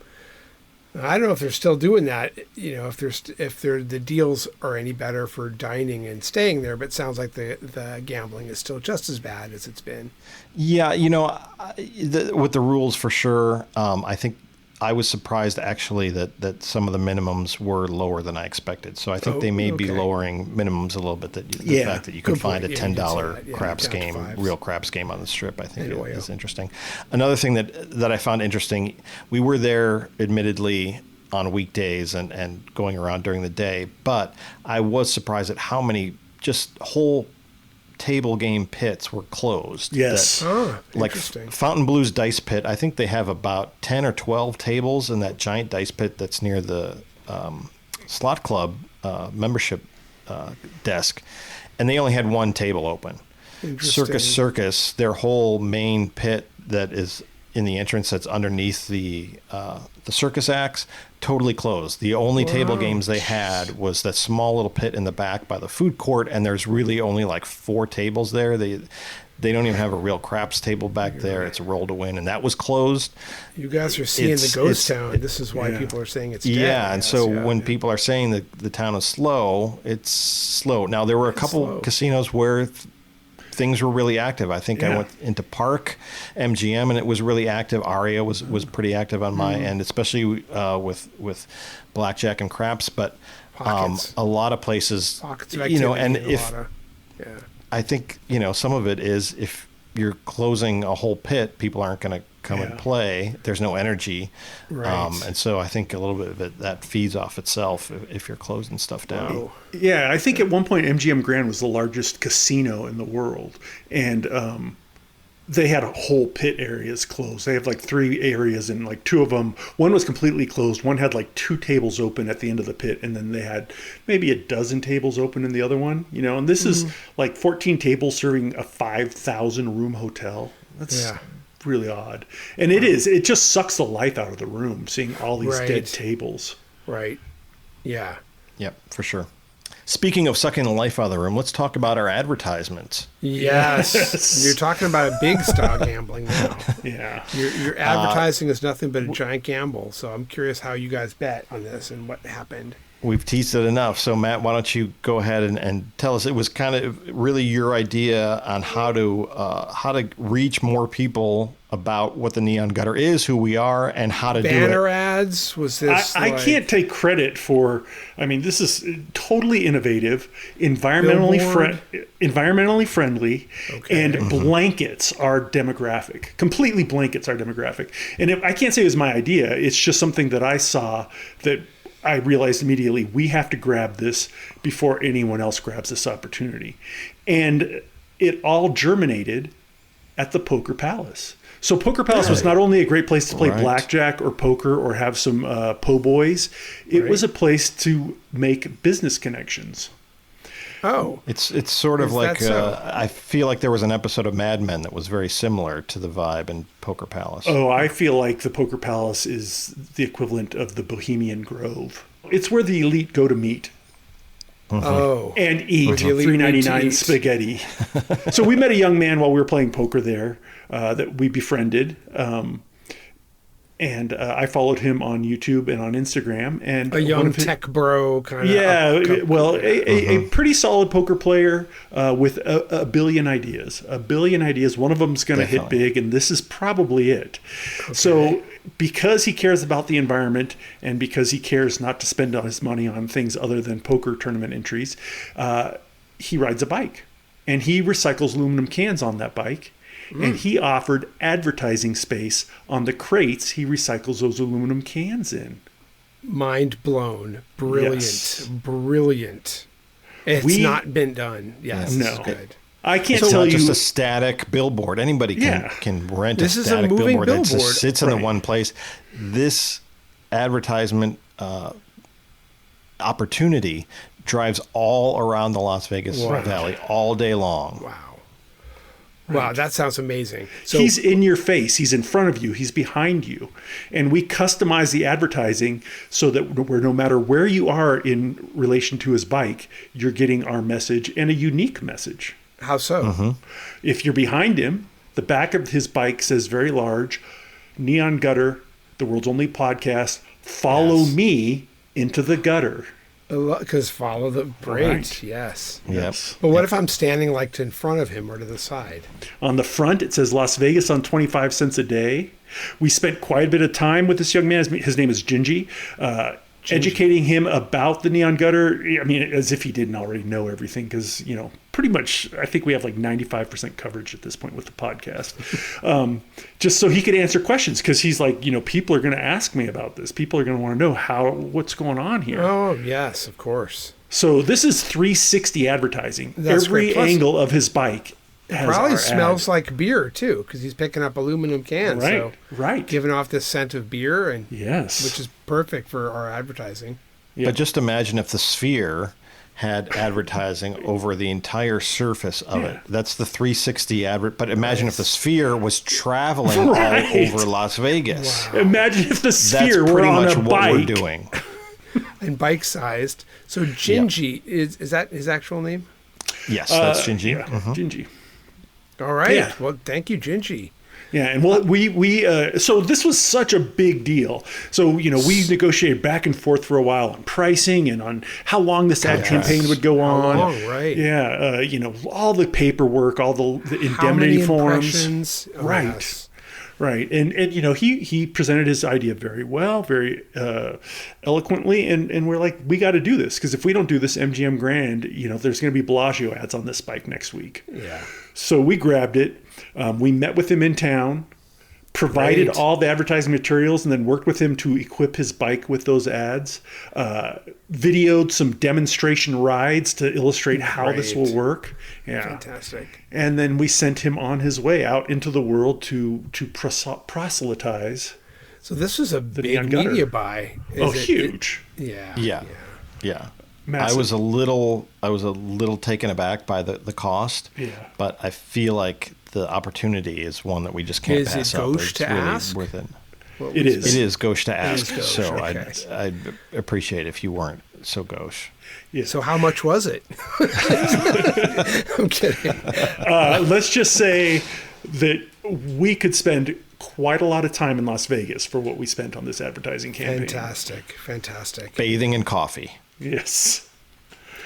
I don't know if they're still doing that. If the deals are any better for dining and staying there, but it sounds like the gambling is still just as bad as it's been. Yeah, with the rules for sure. I think I was surprised actually that some of the minimums were lower than I expected. So I think they may be lowering minimums a little bit. The fact that you could find a $10 craps game, real craps game on the Strip, I think is interesting. Another thing that I found interesting, we were there admittedly on weekdays and going around during the day, but I was surprised at how many just whole table game pits were closed. Yes. Like Fontainebleau's dice pit, I think they have about 10 or 12 tables in that giant dice pit that's near the slot club membership desk, and they only had one table open. Circus, their whole main pit that is in the entrance that's underneath the circus acts, totally closed. The only table games they had was that small little pit in the back by the food court, and there's really only like 4 tables there. They don't even have a real craps table back there. It's a roll to win, and that was closed. You guys are seeing the ghost town. This is why people are saying it's dead. Yeah, and so when people are saying that the town is slow, it's slow. Now, there were a couple casinos where things were really active. I think I went into Park, MGM, and it was really active. Aria was pretty active on my end, especially with blackjack and craps. But a lot of places, Pockets of activity, and I think, some of it is if you're closing a whole pit, people aren't going to come and play. There's no energy. Right. And so I think a little bit of it, that feeds off itself if you're closing stuff down. Wow. Yeah, I think at one point MGM Grand was the largest casino in the world. And they had whole pit areas closed. They have like 3 areas, and like 2 of them, one was completely closed. One had like 2 tables open at the end of the pit, and then they had maybe a dozen tables open in the other one. And this is like 14 tables serving a 5,000 room hotel. That's really odd. And it just sucks the life out of the room seeing all these dead tables. Right. Yeah. Yep, for sure. Speaking of sucking the life out of the room, let's talk about our advertisements. Yes. You're talking about a big style gambling now. Yeah. Your advertising is nothing but a giant gamble. So I'm curious how you guys bet on this and what happened. We've teased it enough. So, Matt, why don't you go ahead and tell us? It was kind of really your idea on how to reach more people about what the Neon Gutter is, who we are, and how to do it. Banner ads? Was this? I can't take credit for. I mean, this is totally innovative, environmentally friendly, and blankets our demographic. Completely blankets our demographic. And I can't say it was my idea. It's just something that I saw that I realized immediately we have to grab this before anyone else grabs this opportunity. And it all germinated at the Poker Palace. So Poker Palace was not only a great place to play blackjack or poker or have some po' boys, it was a place to make business connections. Oh. It's sort of like, I feel like there was an episode of Mad Men that was very similar to the vibe in Poker Palace. Oh, I feel like the Poker Palace is the equivalent of the Bohemian Grove. It's where the elite go to meet. Oh. And eat $3.99 spaghetti. So we met a young man while we were playing poker there that we befriended. And I followed him on YouTube and on Instagram. And a young tech bro kind of. Yeah, a pretty solid poker player with a billion ideas. A billion ideas. One of them's going to hit big, and this is probably it. Okay. So because he cares about the environment and because he cares not to spend all his money on things other than poker tournament entries, he rides a bike. And he recycles aluminum cans on that bike. And he offered advertising space on the crates he recycles those aluminum cans in. Mind blown. Brilliant. Yes. Brilliant. It's not been done. Yes. No. Good. I can't tell you. It's just a static billboard. Anybody can rent a static billboard that just sits in the one place. This advertisement opportunity drives all around the Las Vegas Valley all day long. Wow. Wow, that sounds amazing. So he's in your face. He's in front of you. He's behind you. And we customize the advertising so that no matter where you are in relation to his bike, you're getting our message and a unique message. How so? Mm-hmm. If you're behind him, the back of his bike says very large, Neon Gutter, the world's only podcast, follow me into the gutter. Because follow the yes. Yes. But what if I'm standing like in front of him or to the side? On the front, it says Las Vegas on 25 cents a day. We spent quite a bit of time with this young man. His name is Gingy. Educating him about the Neon Gutter. I mean, as if he didn't already know everything, because, pretty much, I think we have like 95% coverage at this point with the podcast. Just so he could answer questions, because he's like, people are going to ask me about this. People are going to want to know what's going on here. Oh, yes, of course. So this is 360 advertising. That's every angle of his bike has probably smells like beer too, because he's picking up aluminum cans. Right. Giving off this scent of beer, and yes, which is perfect for our advertising. Yeah. But just imagine if the Sphere had advertising over the entire surface of it. That's the 360 advert. But imagine if the sphere was traveling all over Las Vegas. Wow. Imagine if the sphere That's were pretty on much a what bike. we're doing. And bike-sized. So Gingy, is that his actual name? Yes, that's Gingy. Yeah, Gingy. All right. Yeah. Well, thank you, Gingy. Yeah, and so this was such a big deal. So, we negotiated back and forth for a while on pricing and on how long this ad campaign would go on. How long, right. Yeah, all the paperwork, all the indemnity forms. Right. Yes. Right. And he presented his idea very well, very eloquently. And we're like, we got to do this, because if we don't do this MGM Grand, there's going to be Bellagio ads on this bike next week. Yeah. So we grabbed it. We met with him in town, provided all the advertising materials, and then worked with him to equip his bike with those ads. Videoed some demonstration rides to illustrate how this will work. Yeah. Fantastic. And then we sent him on his way out into the world to proselytize. So this was a big Neon Gutter. media buy. Huge. Yeah. Massive. I was a little taken aback by the cost. Yeah. But I feel like the opportunity is one that we just can't pass up. Is it gauche to ask? Worth it. It is. It is gauche to ask. gauche, So okay. I'd appreciate if you weren't so gauche. Yeah. So how much was it? I'm kidding. Let's just say that we could spend quite a lot of time in Las Vegas for what we spent on this advertising campaign. Fantastic. Bathing in coffee. Yes.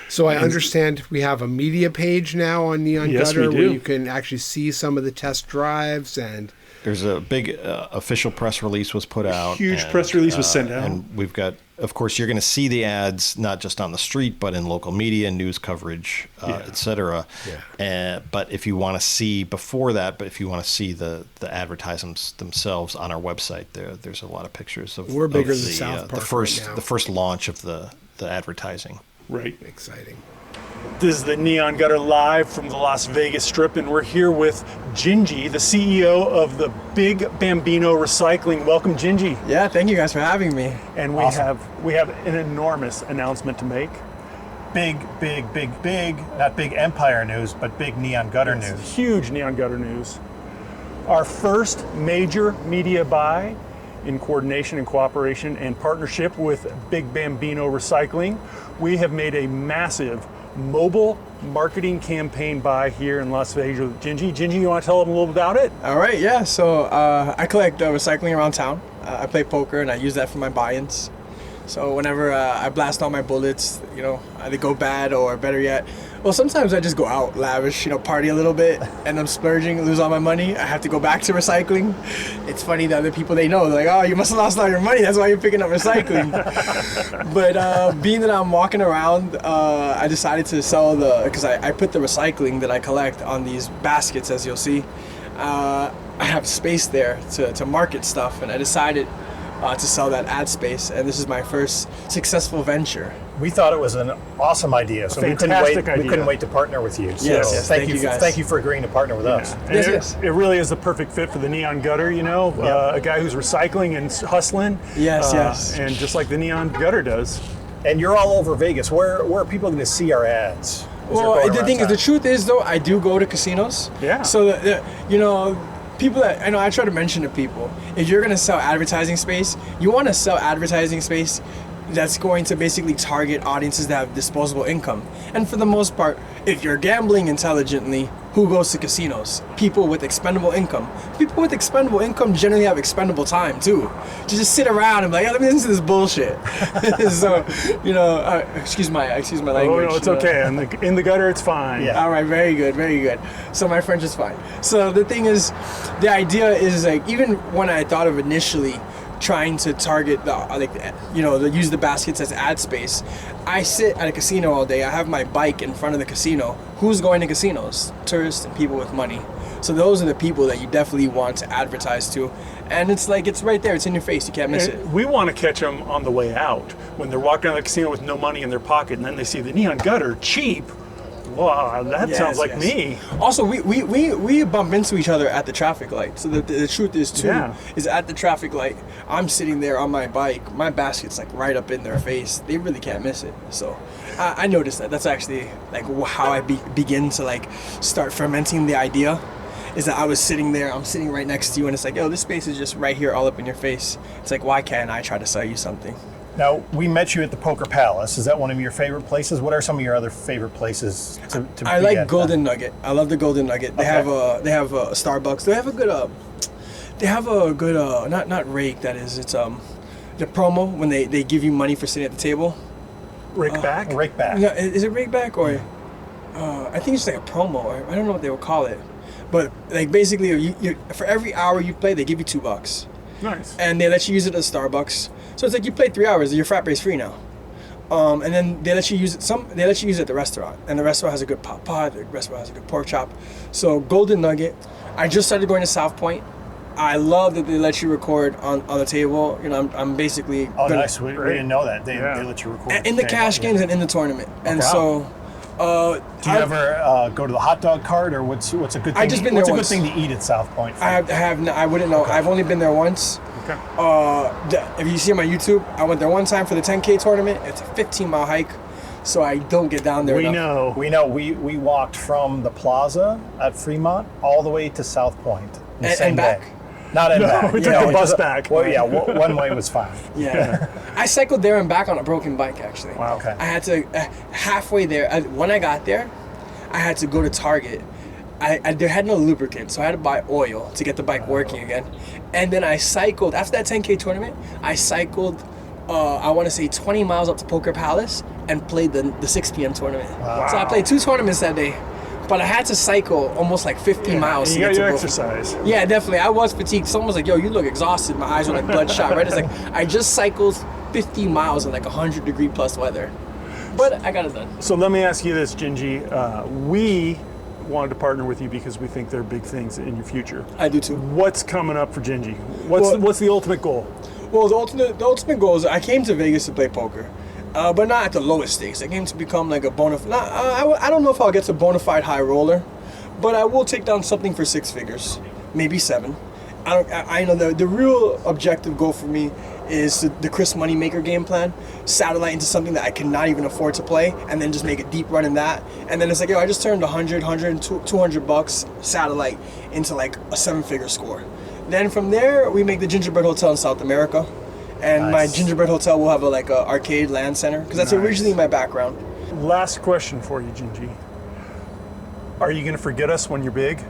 So I understand we have a media page now on Neon Yes, Gutter we do. where you can actually see some of the test drives and There's a big official press release was put out. Huge press release was sent out. And we've got, of course, you're going to see the ads, not just on the street, but in local media, news coverage, et cetera. Yeah. But if you want to see before that, if you want to see the advertisements themselves on our website, there's a lot of pictures of We're bigger of than South Park right now. the first launch of the advertising. Right. exciting. This is the Neon Gutter live from the Las Vegas Strip, and we're here with Gingy, the CEO of the Big Bambino Recycling. Welcome, Gingy. Yeah, thank you guys for having me. And we have an enormous announcement to make. Big, not big Empire news, but big Neon Gutter news. Huge Neon Gutter news. Our first major media buy in coordination and cooperation and partnership with Big Bambino Recycling. We have made a massive mobile marketing campaign buy here in Las Vegas with Gingy. Gingy, you want to tell them a little about it? All right, yeah. So I collect recycling around town. I play poker and I use that for my buy-ins. So whenever I blast all my bullets, they go bad, or better yet, well, sometimes I just go out lavish, party a little bit, and I'm splurging, lose all my money. I have to go back to recycling. It's funny, the other people, they know, they're like, oh, you must have lost all your money. That's why you're picking up recycling. But being that I'm walking around, I decided to sell because I put the recycling that I collect on these baskets, as you'll see. I have space there to market stuff, and I decided to sell that ad space, and this is my first successful venture. We thought it was an awesome idea, so we couldn't wait to partner with you. So Yes, thank you guys. Thank you for agreeing to partner with us. And Yes. it really is the perfect fit for the Neon Gutter, a guy who's recycling and hustling. Yes. And just like the Neon Gutter does. And you're all over Vegas. Where are people going to see our ads? Well, the thing is, the truth is, though, I do go to casinos. Yeah. So, people that, I try to mention to people, if you're going to sell advertising space, you want to sell advertising space that's going to basically target audiences that have disposable income. And for the most part, if you're gambling intelligently, who goes to casinos? People with expendable income. People with expendable income generally have expendable time too. To just sit around and be like, let me listen to this bullshit. So, excuse my language. Oh, no, it's okay. In the gutter, it's fine. Yeah. All right, very good. So my French is fine. So the thing is, the idea is even when I thought of initially trying to target use the baskets as ad space, I sit at a casino all day. I have my bike in front of the casino. Who's going to casinos? Tourists and people with money. So those are the people that you definitely want to advertise to. And it's right there. It's in your face. You can't miss it. We want to catch them on the way out when they're walking out of the casino with no money in their pocket, and then they see the Neon Gutter cheap. Wow, that sounds like me. Also, we bump into each other at the traffic light. So the truth is too, is at the traffic light, I'm sitting there on my bike. My basket's right up in their face. They really can't miss it. So I noticed that. That's actually like how I begin to like start fermenting the idea. Is that I'm sitting right next to you, and it's like, yo, this space is just right here, all up in your face. It's like, why can't I try to sell you something? Now, we met you at the Poker Palace. Is that one of your favorite places? What are some of your other favorite places to I be like at Golden Nugget. I love the Golden Nugget. They have a Starbucks. They have a good not rake, that is. It's the promo when they give you money for sitting at the table. Rake back? Rake back. No, is it rake back or I think it's like a promo, or I don't know what they would call it. But like basically, you for every hour you play, they give you $2. Nice. And they let you use it at Starbucks. So it's like you played 3 hours, your frat is free now. And then they let you use it. They let you use it at the restaurant, and the restaurant has a good pot. The restaurant has a good pork chop. So Golden Nugget. I just started going to South Point. I love that they let you record on the table. You know, I'm basically. Oh, nice. We didn't know that. They let you record. In the cash games and in the tournament. And so. Do you ever go to the hot dog cart, or what's a good thing? I've just been there once. What's a good thing to eat at South Point? I wouldn't know. Okay. I've only been there once. Okay. If you see my YouTube, I went there one time for the 10K tournament. It's a 15-mile hike, so I don't get down there enough. We know. We walked from the plaza at Fremont all the way to South Point and back. Day. Not in back. We took the bus back. Well, yeah, one way was fine. Yeah. I cycled there and back on a broken bike, actually. Wow. Okay. I had to, halfway there, when I got there, I had to go to Target. There had no lubricant, so I had to buy oil to get the bike working again. And then I cycled, after that 10K tournament, I cycled, I want to say 20 miles up to Poker Palace and played the 6 p.m. tournament. Wow. So I played 2 tournaments that day. But I had to cycle almost like 50 miles. You got your exercise. Yeah, definitely. I was fatigued. Someone was like, yo, you look exhausted. My eyes were like bloodshot, right? It's like, I just cycled 50 miles in like 100-degree plus weather. But I got it done. So let me ask you this, Gingy. We wanted to partner with you because we think there are big things in your future. I do too. What's coming up for Gingy? What's the ultimate goal? Well, the ultimate goal is I came to Vegas to play poker. But not at the lowest stakes. I came to become like a bona fide. I don't know if I'll get to bona fide high roller, but I will take down something for 6 figures, maybe 7. I know the real objective goal for me is the Chris Moneymaker game plan, satellite into something that I cannot even afford to play, and then just make a deep run in that. And then it's like, yo, I just turned 100, $200 satellite into like a 7-figure score. Then from there, we make the Gingerbread Hotel in South America. And my Gingerbread Hotel will have a arcade LAN center, because that's originally my background. Last question for you, Gingy. Are you going to forget us when you're big?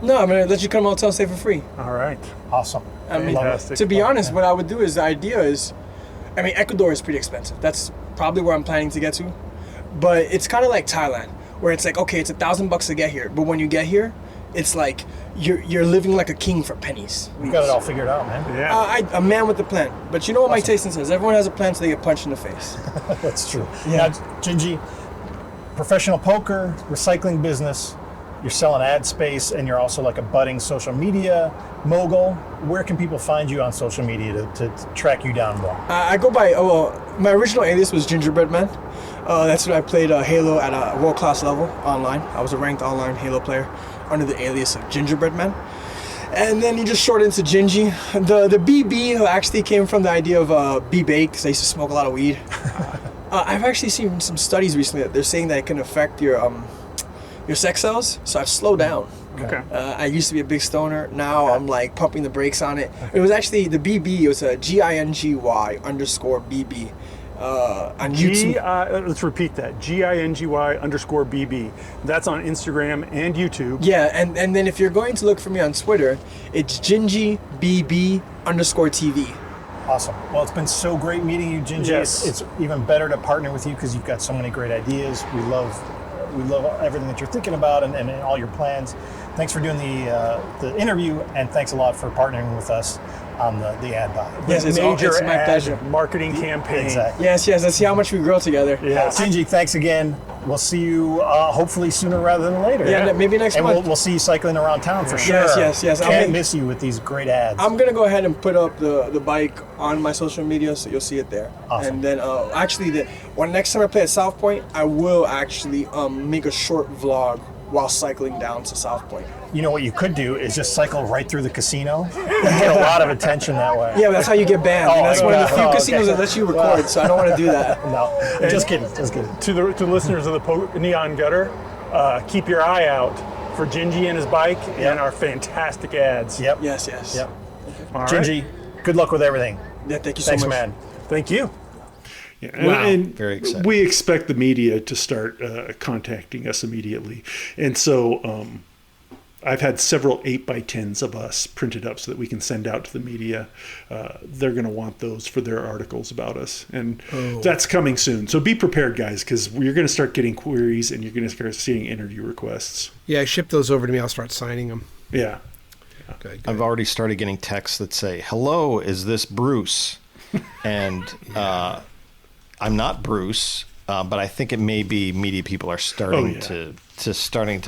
No, I'm going to let you come to the hotel and stay for free. All right. Awesome. I mean, fantastic. to be honest, what I would do is, the idea is, I mean, Ecuador is pretty expensive. That's probably where I'm planning to get to. But it's kind of like Thailand, where it's like, okay, it's $1,000 to get here. But when you get here, it's like you're living like a king for pennies. You got it all figured out, man. Yeah. A man with a plan. But you know what Mike Tyson says? Everyone has a plan until they get punched in the face. That's true. Yeah. Now, Gingy, professional poker, recycling business, you're selling ad space, and you're also like a budding social media mogul. Where can people find you on social media to track you down more? I go by, my original alias was Gingerbread Man. That's when I played Halo at a world-class level online. I was a ranked online Halo player under the alias of Gingerbread Man. And then you just shortened to Gingy. The BB actually came from the idea of B-Bake, because I used to smoke a lot of weed. I've actually seen some studies recently that they're saying that it can affect your sex cells, so I've slowed down. Okay. I used to be a big stoner. Now I'm like pumping the brakes on it. It was actually the BB. It was a GINGY_BB on YouTube. Let's repeat that. GINGY_BB. That's on Instagram and YouTube. Yeah, and then if you're going to look for me on Twitter, it's GingyBB_TV. Awesome. Well, it's been so great meeting you, Gingy. Yes. It's even better to partner with you because you've got so many great ideas. We love everything that you're thinking about and all your plans. Thanks for doing the interview, and thanks a lot for partnering with us on the ad buy. Yes, it's my pleasure. Marketing campaign. Exactly. Yes, let's see how much we grow together. Yes. Gingy, thanks again. We'll see you hopefully sooner rather than later. Yeah, maybe next month. And we'll see you cycling around town for sure. Yes. Can't miss you with these great ads. I'm going to go ahead and put up the bike on my social media, so you'll see it there. Awesome. And then actually, next time I play at South Point, I will actually make a short vlog while cycling down to South Point. You know what you could do is just cycle right through the casino. You get a lot of attention that way. Yeah, but that's how you get banned. Oh, That's one of the few okay. casinos that lets you record, so I don't want to do that. No, just kidding. To the listeners of the Neon Gutter, keep your eye out for Gingy and his bike and our fantastic ads. Yep. Yes. Yep. All right. Gingy, good luck with everything. Yeah, thank you so Thanks, much. man. Thank you. Yeah, and, Wow. and Very exciting. we expect the media to start contacting us immediately. And so I've had several 8x10s of us printed up so that we can send out to the media. They're going to want those for their articles about us. And that's coming soon. So be prepared, guys, because you're going to start getting queries and you're going to start seeing interview requests. Yeah, ship those over to me. I'll start signing them. Yeah. Good. I've already started getting texts that say, "Hello, is this Bruce?" And I'm not Bruce, but I think it may be media people are starting to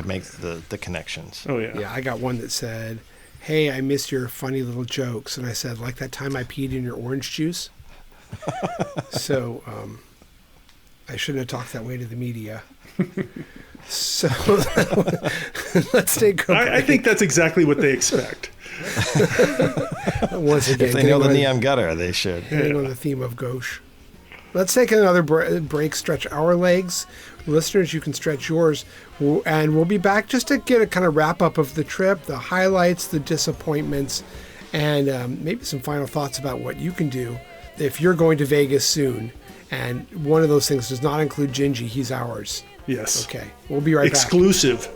make the connections. Oh, yeah. Yeah, I got one that said, "Hey, I missed your funny little jokes," and I said, "Like that time I peed in your orange juice." So I shouldn't have talked that way to the media. So let's take a break. I think that's exactly what they expect. Once again, If they know the getting Neon Gutter, they should. on the theme of gauche. Let's take another break, stretch our legs. Listeners, you can stretch yours. And we'll be back just to get a kind of wrap up of the trip, the highlights, the disappointments, and maybe some final thoughts about what you can do if you're going to Vegas soon. And one of those things does not include Gingy. He's ours. Yes. Okay. We'll be right back. Exclusive.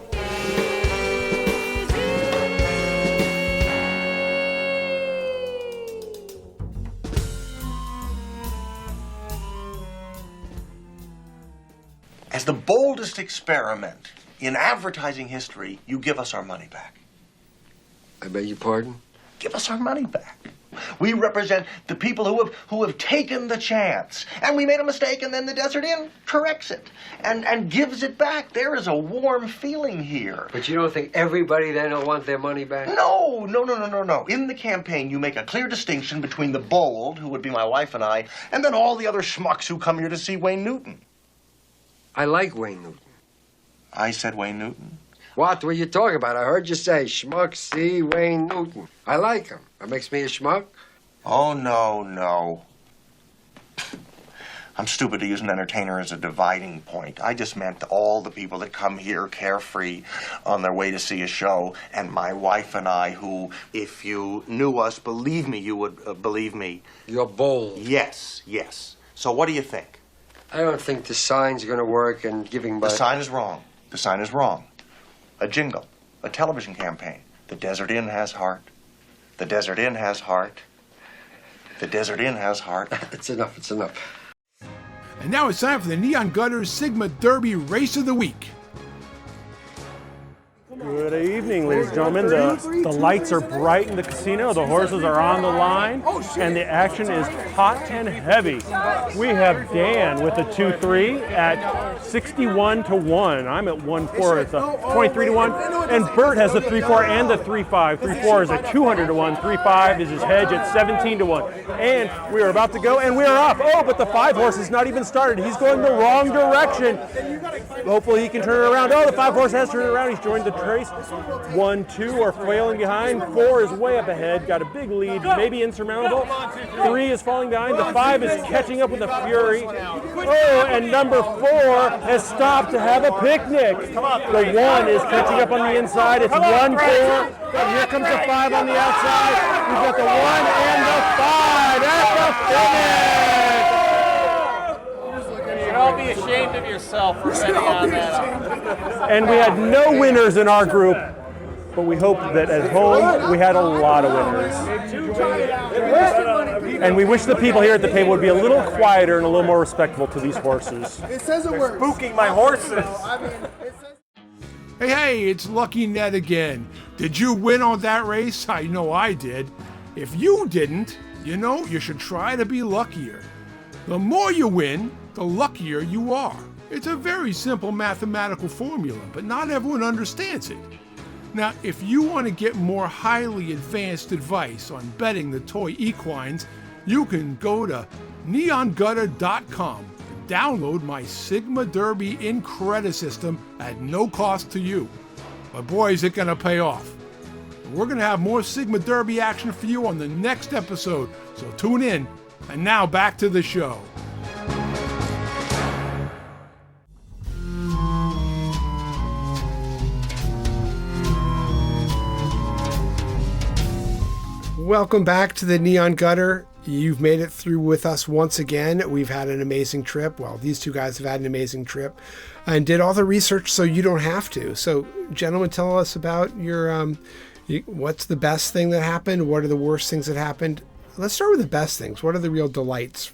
As the boldest experiment in advertising history, you give us our money back. I beg your pardon? Give us our money back. We represent the people who have taken the chance. And we made a mistake, and then the Desert Inn corrects it and gives it back. There is a warm feeling here. But you don't think everybody then will want their money back? No. In the campaign, you make a clear distinction between the bold, who would be my wife and I, and then all the other schmucks who come here to see Wayne Newton. I like Wayne Newton. I said Wayne Newton. What were you talking about? I heard you say, schmuck, see Wayne Newton. I like him. That makes me a schmuck? Oh, no. I'm stupid to use an entertainer as a dividing point. I just meant all the people that come here carefree on their way to see a show, and my wife and I, who, if you knew us, believe me, you would believe me. You're bold. Yes. So what do you think? I don't think the sign's going to work and giving The back. sign is wrong. The sign is wrong. A jingle, a television campaign. The Desert Inn has heart. The Desert Inn has heart. The Desert Inn has heart. It's enough. And now it's time for the Neon Gutters Sigma Derby Race of the Week. Good evening, ladies and gentlemen. The lights are bright in the casino, the horses are on the line, and the action is hot and heavy. We have Dan with a 2-3 at 61 to 1. I'm at 1-4. It's a 23 to 1. And Burt has the 3-4 and the 3-5. 3-4 is at 200 to 1. 3-5 is his hedge at 17 to 1. And we are about to go, and we are off. Oh, but the 5 horse has not even started. He's going the wrong direction. Hopefully he can turn it around. Oh, the 5 horse has turned it around. He's joined the trace. 1, 2 are flailing behind. 4 is way up ahead. Got a big lead, maybe insurmountable. 3 is falling behind. The 5 is catching up with the Fury. Oh, and number 4 has stopped to have a picnic. The 1 is catching up on the inside. It's 1-4. And here comes the 5 on the outside. We've got the 1 and the 5 at the finish. You should all be ashamed of yourself for betting on that. And we had no winners in our group, but we hope that at home we had a lot of winners. And we wish the people here at the table would be a little quieter and a little more respectful to these horses. It says it works. Spooking my horses. Hey, it's Lucky Ned again. Did you win on that race? I know I did. If you didn't, you should try to be luckier. The more you win, the luckier you are. It's a very simple mathematical formula, but not everyone understands it. Now, if you want to get more highly advanced advice on betting the toy equines, you can go to neongutter.com and download my Sigma Derby in credit system at no cost to you. But boy, is it going to pay off. We're going to have more Sigma Derby action for you on the next episode, so tune in. And now back to the show. Welcome back to the Neon Gutter. You've made it through with us once again. We've had an amazing trip. Well, these two guys have had an amazing trip and did all the research so you don't have to. So, gentlemen, tell us about your, what's the best thing that happened? What are the worst things that happened? Let's start with the best things. What are the real delights,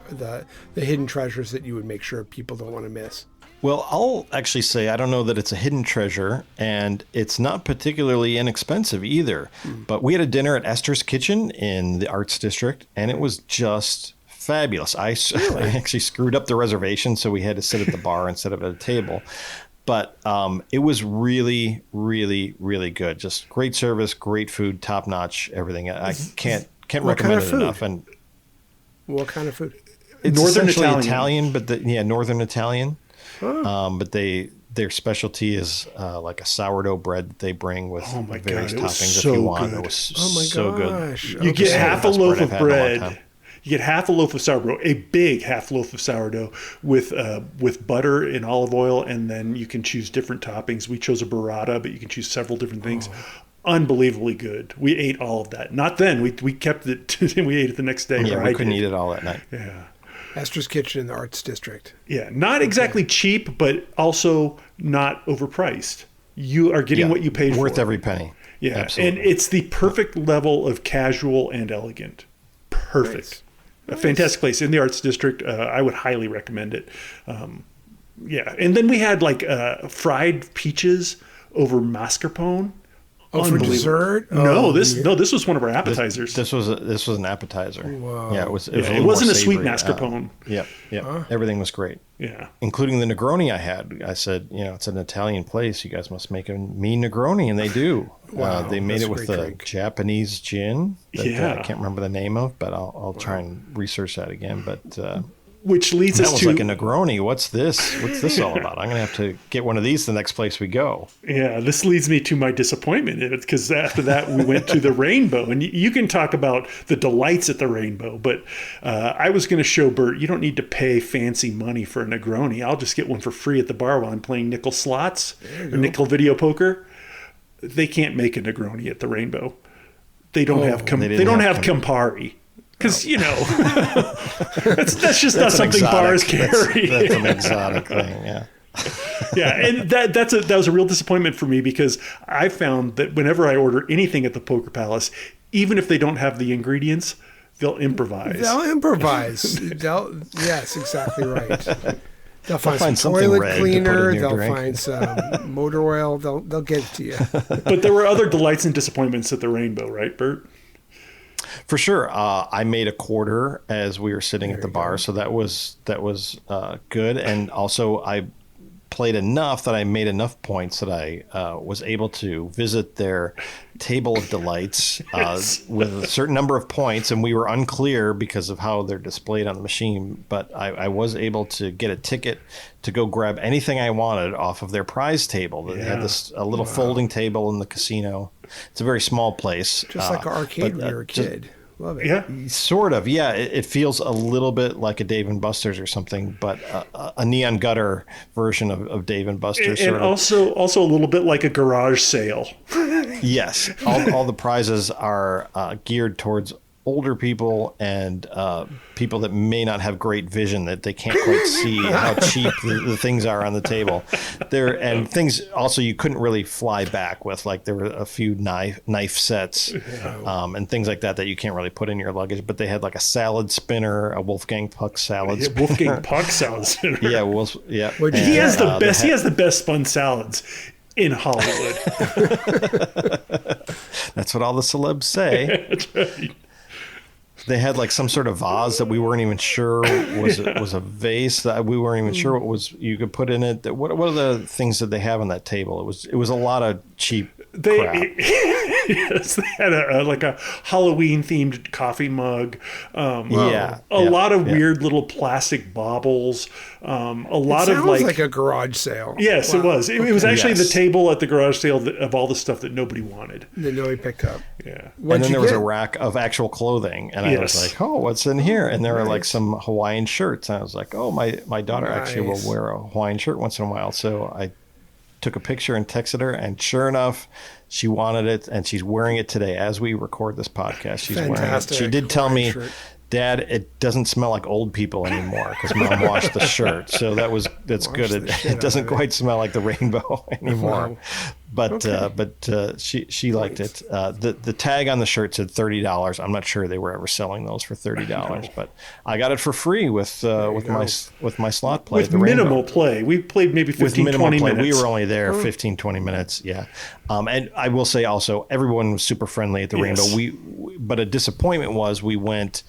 the hidden treasures that you would make sure people don't want to miss? Well, I'll actually say I don't know that it's a hidden treasure, and it's not particularly inexpensive either. But we had a dinner at Esther's Kitchen in the Arts District, and it was just fabulous. I actually screwed up the reservation, so we had to sit at the bar instead of at a table. But it was really, really, really good. Just great service, great food, top notch, everything. I can't recommend it enough. And what kind of food? It's Northern Italian, but Northern Italian. But their specialty is like a sourdough bread that they bring with various toppings if you want. Good. It was so good. You get half a loaf of bread. You get half a loaf of sourdough, a big half loaf of sourdough with butter and olive oil, and then you can choose different toppings. We chose a burrata, but you can choose several different things. Unbelievably good. We ate all of that. Not then. We kept it and we ate it the next day. Yeah, we couldn't eat it all that night. Yeah. Esther's Kitchen in the Arts District. Yeah, not exactly cheap, but also not overpriced. You are getting what you paid for. Worth every penny. Yeah, absolutely. and it's the perfect level of casual and elegant. Perfect. Nice. A fantastic place in the Arts District. I would highly recommend it. Yeah, and then we had like fried peaches over mascarpone. Oh, for dessert? This was one of our appetizers. This was an appetizer. Wow. Yeah, it was. It wasn't a sweet mascarpone. Yeah. Everything was great. Yeah, including the Negroni I had. I said, it's an Italian place. You guys must make a mean Negroni, and they do. Wow, they made it with a drink. Japanese gin. That, I can't remember the name of, but I'll try and research that again. But which leads us to like a Negroni. What's this? What's this all about? I'm gonna have to get one of these the next place we go. Yeah, this leads me to my disappointment because after that we went to the Rainbow, and you can talk about the delights at the Rainbow, but I was going to show Burt you don't need to pay fancy money for a Negroni. I'll just get one for free at the bar while I'm playing nickel slots or nickel video poker. They can't make a Negroni at the Rainbow. They don't have Campari. Because, that's just not something bars carry. That's an exotic thing, yeah. Yeah, and that was a real disappointment for me because I found that whenever I order anything at the Poker Palace, even if they don't have the ingredients, they'll improvise. Yes, exactly right. They'll find some toilet cleaner. They'll find some motor oil. They'll get it to you. But there were other delights and disappointments at the Rainbow, right, Burt? For sure. I made a quarter as we were sitting at the bar, so that was good. And also I played enough that I made enough points that I was able to visit their table of delights with a certain number of points, and we were unclear because of how they're displayed on the machine, but I was able to get a ticket to go grab anything I wanted off of their prize table. They had a little folding table in the casino. It's a very small place. Just like an arcade when you were a kid. Love it. Yeah. Sort of. Yeah. It feels a little bit like a Dave & Buster's or something, but a Neon Gutter version of Dave & Buster's. And also a little bit like a garage sale. Yes. All the prizes are geared towards older people and people that may not have great vision, that they can't quite see how cheap the things are on the table. And things also you couldn't really fly back with, like there were a few knife sets and things like that you can't really put in your luggage. But they had like a salad spinner, a Wolfgang Puck salad spinner. Wolfgang Puck salad spinner. Yeah. He has the best. He has the best spun salads in Hollywood. That's what all the celebs say. That's right. They had like some sort of vase that we weren't even sure was a vase that we weren't even sure what was you could put in it. What are the things that they have on that table? It was a lot of cheap Yes, they had a Halloween themed coffee mug. A lot of weird little plastic baubles. A lot of like a garage sale. Yes, wow. It was. It was actually the table at the garage sale of all the stuff that nobody wanted. That nobody picked up. Yeah. And then there was a rack of actual clothing, and I was like, "Oh, what's in here?" And there were like some Hawaiian shirts, and I was like, "Oh, my daughter actually will wear a Hawaiian shirt once in a while." So I took a picture and texted her, and sure enough, she wanted it, and she's wearing it today as we record this podcast. She's wearing it. She did tell me, Dad, it doesn't smell like old people anymore because Mom washed the shirt. So that's good. It doesn't quite smell like the rainbow anymore. Wow. But she liked it. The tag on the shirt said $30. I'm not sure they were ever selling those for $30, but I got it for free with my slot play. With minimal play. We played maybe 15, 20 minutes. We were only there 15, 20 minutes. Yeah. And I will say also, everyone was super friendly at the Rainbow. But a disappointment was we went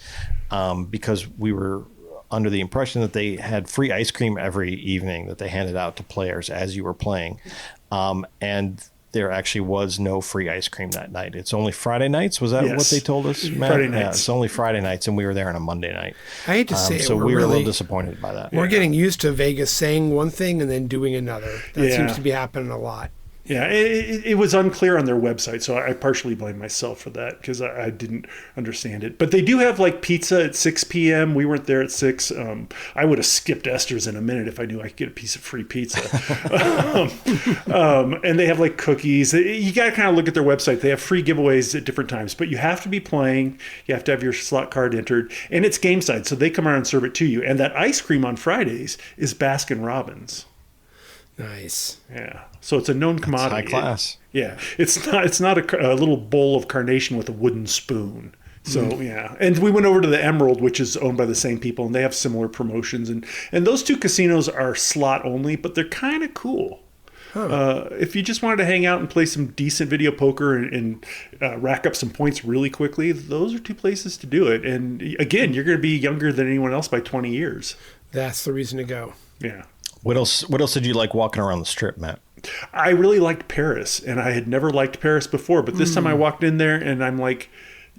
because we were under the impression that they had free ice cream every evening that they handed out to players as you were playing. And there actually was no free ice cream that night. It's only Friday nights. Was that what they told us, Matt? Friday nights. Yeah, it's only Friday nights, and we were there on a Monday night. I hate to say it, so we were a little disappointed by that. We're getting used to Vegas saying one thing and then doing another. That seems to be happening a lot. Yeah, it was unclear on their website, so I partially blame myself for that because I didn't understand it. But they do have like pizza at 6 p.m. We weren't there at 6. I would have skipped Esther's in a minute if I knew I could get a piece of free pizza. And they have like cookies. You got to kind of look at their website. They have free giveaways at different times, but you have to be playing. You have to have your slot card entered, and it's game side, so they come around and serve it to you. And that ice cream on Fridays is Baskin Robbins. Nice. Yeah. So it's a known commodity. High class. It's not a little bowl of carnation with a wooden spoon. So yeah. And we went over to the Emerald, which is owned by the same people, and they have similar promotions. And those two casinos are slot only, but they're kind of cool. If you just wanted to hang out and play some decent video poker and rack up some points really quickly, those are two places to do it. And again, you're going to be younger than anyone else by 20 years. That's the reason to go. Yeah. What else did you like walking around the Strip, Matt? I really liked Paris, and I had never liked Paris before, but this time I walked in there and I'm like,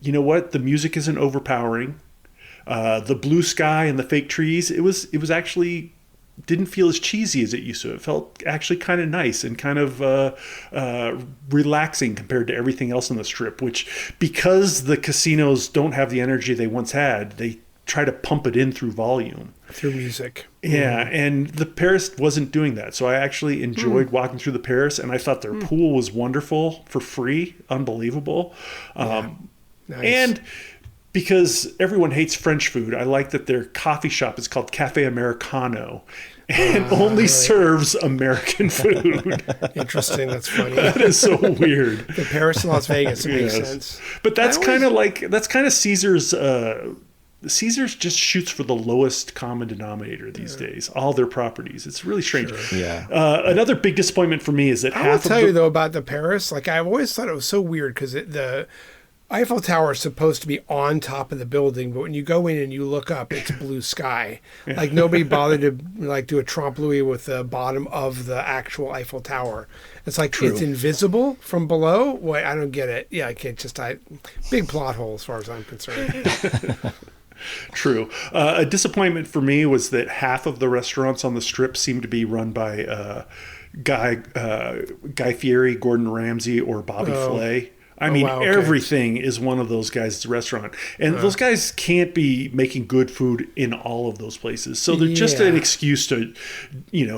you know what? The music isn't overpowering. The blue sky and the fake trees, it was actually didn't feel as cheesy as it used to. It felt actually kind of nice and kind of relaxing compared to everything else on the Strip, which because the casinos don't have the energy they once had, they try to pump it in through volume. Through music. Yeah, and the Paris wasn't doing that. So I actually enjoyed walking through the Paris, and I thought their pool was wonderful for free. Unbelievable. Nice. And because everyone hates French food, I like that their coffee shop is called Cafe Americano and only serves American food. Interesting. That's funny. That is so weird. The Paris and Las Vegas, it makes sense. But that's kind of Caesar's... Caesars just shoots for the lowest common denominator these days. All their properties. It's really strange. Sure. Yeah. Another big disappointment for me is that I will tell you though about the Paris. Like I've always thought it was so weird because the Eiffel Tower is supposed to be on top of the building, but when you go in and you look up, it's blue sky. Yeah. Like nobody bothered to like do a trompe l'oeil with the bottom of the actual Eiffel Tower. It's like it's invisible from below. Wait, I don't get it. Yeah, I can't big plot hole as far as I'm concerned. True. A disappointment for me was that half of the restaurants on the Strip seemed to be run by Guy Fieri, Gordon Ramsay, or Bobby Flay. I mean, everything is one of those guys' restaurant. And those guys can't be making good food in all of those places. So they're just an excuse to,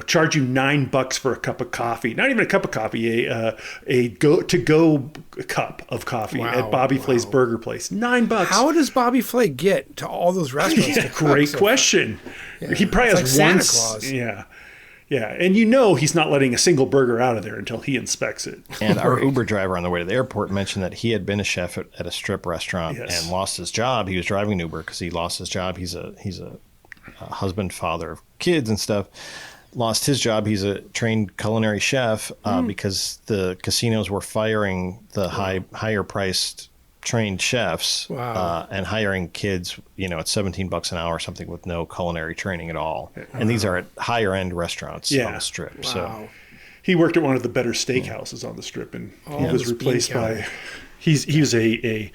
charge you $9 for a cup of coffee. Not even a cup of coffee, a go cup of coffee at Bobby Flay's burger place. $9. How does Bobby Flay get to all those restaurants? Great question. Yeah. He probably has Santa Claus. Yeah. Yeah, and he's not letting a single burger out of there until he inspects it. And our Uber driver on the way to the airport mentioned that he had been a chef at a Strip restaurant and lost his job. He was driving an Uber because he lost his job. He's a husband, father of kids and stuff. Lost his job. He's a trained culinary chef because the casinos were firing the higher priced trained chefs and hiring kids, at $17 an hour or something with no culinary training at all. And these are at higher end restaurants on the Strip. So He worked at one of the better steakhouses on the Strip, and he was those replaced bean by. counters. He was a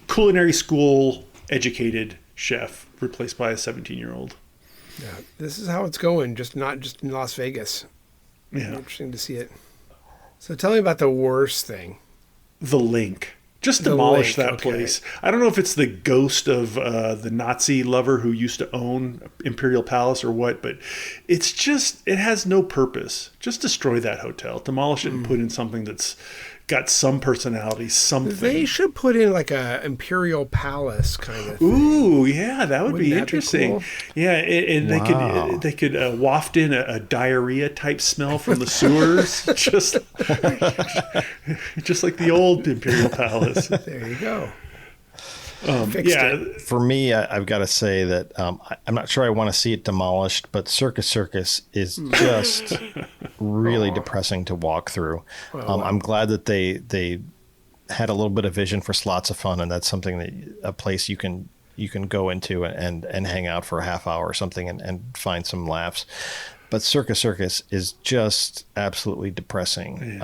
culinary school educated chef, replaced by a 17-year-old. Yeah, this is how it's going. Not just in Las Vegas. Yeah, Interesting to see it. So tell me about the worst thing. the Link. Just The demolish Link, that okay. place. I don't know if it's the ghost of the Nazi lover who used to own Imperial Palace or what, but it has no purpose. Just destroy that hotel, demolish it, and put in something that's got some personality, something. They should put in like a Imperial Palace kind of thing. Ooh, yeah, that would Wouldn't be that be interesting. cool? Yeah, and Wow. they could waft in a diarrhea type smell from the sewers, just like the old Imperial Palace. There you go. Fixed Yeah, it. For me, I've got to say that I'm not sure I want to see it demolished, but Circus is just really depressing to walk through. I'm glad that they had a little bit of vision for slots of fun, and that's something that a place you can go into and hang out for a half hour or something and find some laughs. But Circus is just absolutely depressing.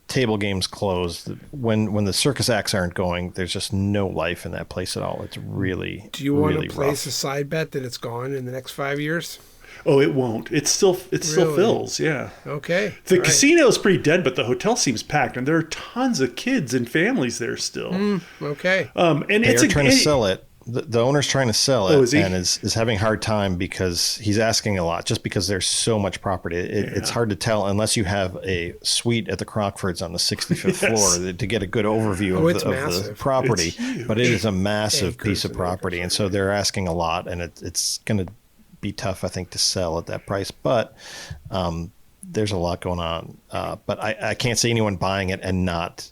Table games closed. When the circus acts aren't going, there's just no life in that place at all. It's really, Do you want really to place rough. a side bet that it's gone in the next 5 years? Oh, it won't. It still fills. Yeah. Okay. The all right. casino is pretty dead, but the hotel seems packed, and there are tons of kids and families there still. Okay. And They're trying to sell it. The owner's trying to sell it Oh, is he? and is having a hard time because he's asking a lot just because there's so much property. It's hard to tell unless you have a suite at the Crockfords on the 65th floor to get a good overview it's of the massive. property. It's huge. But it is a massive Acres piece of and property. acres. And so they're asking a lot, and it's going to be tough, I think, to sell at that price. But there's a lot going on. But I can't see anyone buying it and not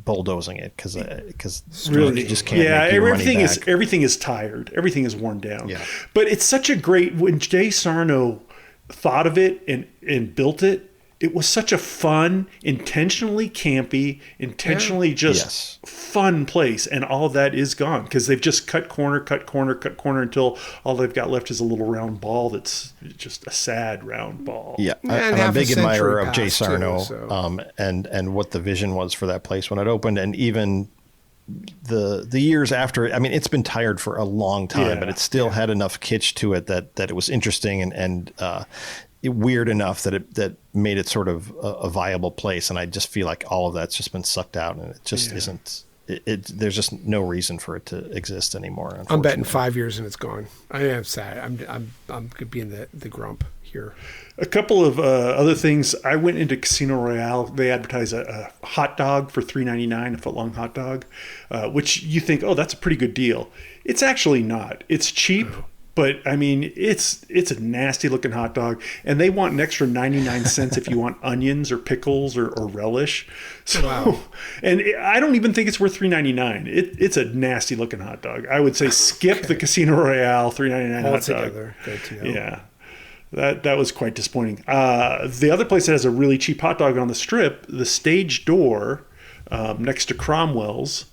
bulldozing it because Really, you just can't yeah. make your money Everything back. everything is tired. Everything is worn down. Yeah. But it's such a great when Jay Sarno thought of it and built it. It was such a fun, intentionally campy, intentionally just Yes. fun place, and all of that is gone because they've just cut corner until all they've got left is a little round ball that's just a sad round ball. Yeah, And I'm half a a big admirer century of Jay passed, too, Sarno, so. and what the vision was for that place when it opened, and even the years after. I mean, it's been tired for a long time, Yeah. but it still had enough kitsch to it that it was interesting and weird enough that made it sort of a viable place. And I just feel like all of that's just been sucked out, and it just isn't. There's just no reason for it to exist anymore. I'm betting unfortunately. 5 years and it's gone. I am sad. I'm being the grump here. A couple of other things. I went into Casino Royale. They advertise a hot dog for $3.99, a foot-long hot dog, which you think, oh, that's a pretty good deal. It's actually not. It's cheap, but I mean, it's a nasty-looking hot dog, and they want an extra 99 cents if you want onions or pickles or relish. So, Wow. and I don't even think it's worth $3.99. It's a nasty-looking hot dog. I would say skip the Casino Royale $3.99 hot dog. Altogether, good to know. Yeah. That was quite disappointing. The other place that has a really cheap hot dog on the Strip, the Stage Door next to Cromwell's,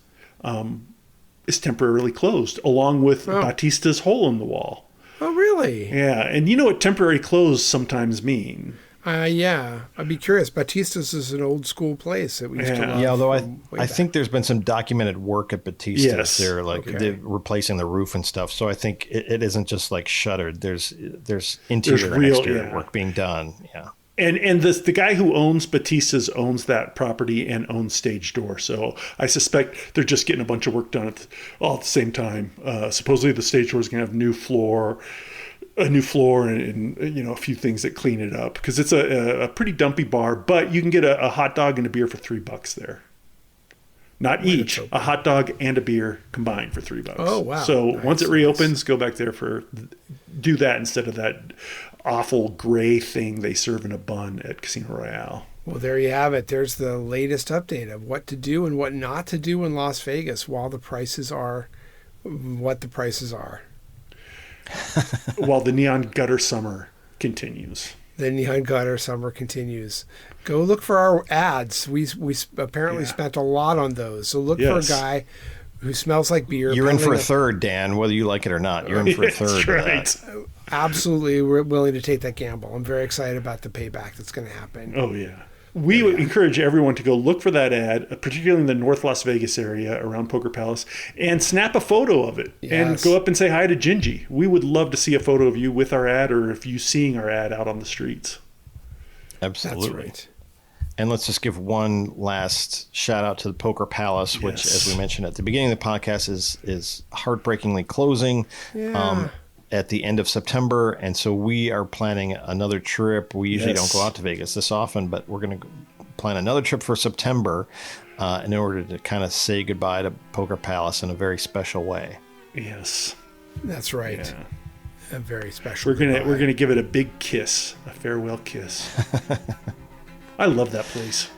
is temporarily closed, along with Batista's Hole in the Wall. Oh, really? Yeah, and you know what temporary closed sometimes mean. Yeah. I'd be curious. Batista's is an old school place that we used to Yeah. love. Yeah, although from way I back. think there's been some documented work at Batista's. Yes. They're like Okay. they're replacing the roof and stuff. So I think it isn't just like shuttered. There's interior and real- exterior yeah. work being done. Yeah. And the guy who owns Batista's owns that property and owns Stage Door. So I suspect they're just getting a bunch of work done all at the same time. Supposedly the Stage Door is going to have a new floor and you know, a few things that clean it up because it's a pretty dumpy bar, but you can get a hot dog and a beer for $3 there. Not each, a hot dog and a beer combined for $3. Oh, wow. So Nice, once it reopens, go back there do that instead of that awful gray thing they serve in a bun at Casino Royale. Well, there you have it. There's the latest update of what to do and what not to do in Las Vegas while the prices are what the prices are. While the Neon Gutter summer continues. The Neon Gutter summer continues. Go look for our ads. We apparently spent a lot on those. So look Yes. for a guy who smells like beer. You're in for a peddling third, Dan, whether you like it or not. You're in for a third. That's of right. that. absolutely we're willing to take that gamble. I'm very excited about the payback that's going to happen. Oh, yeah. We would encourage everyone to go look for that ad, particularly in the North Las Vegas area around Poker Palace, and snap a photo of it and go up and say hi to Gingy. We would love to see a photo of you with our ad or if you seeing our ad out on the streets. Absolutely. That's right. And let's just give one last shout out to the Poker Palace, which, as we mentioned at the beginning of the podcast, is heartbreakingly closing. At the end of September, and so we are planning another trip. We usually don't go out to Vegas this often, but we're going to plan another trip for September in order to kind of say goodbye to Poker Palace in a very special way. Yes, that's right. Yeah. A very special. We're gonna give it a big kiss, a farewell kiss. I love that place.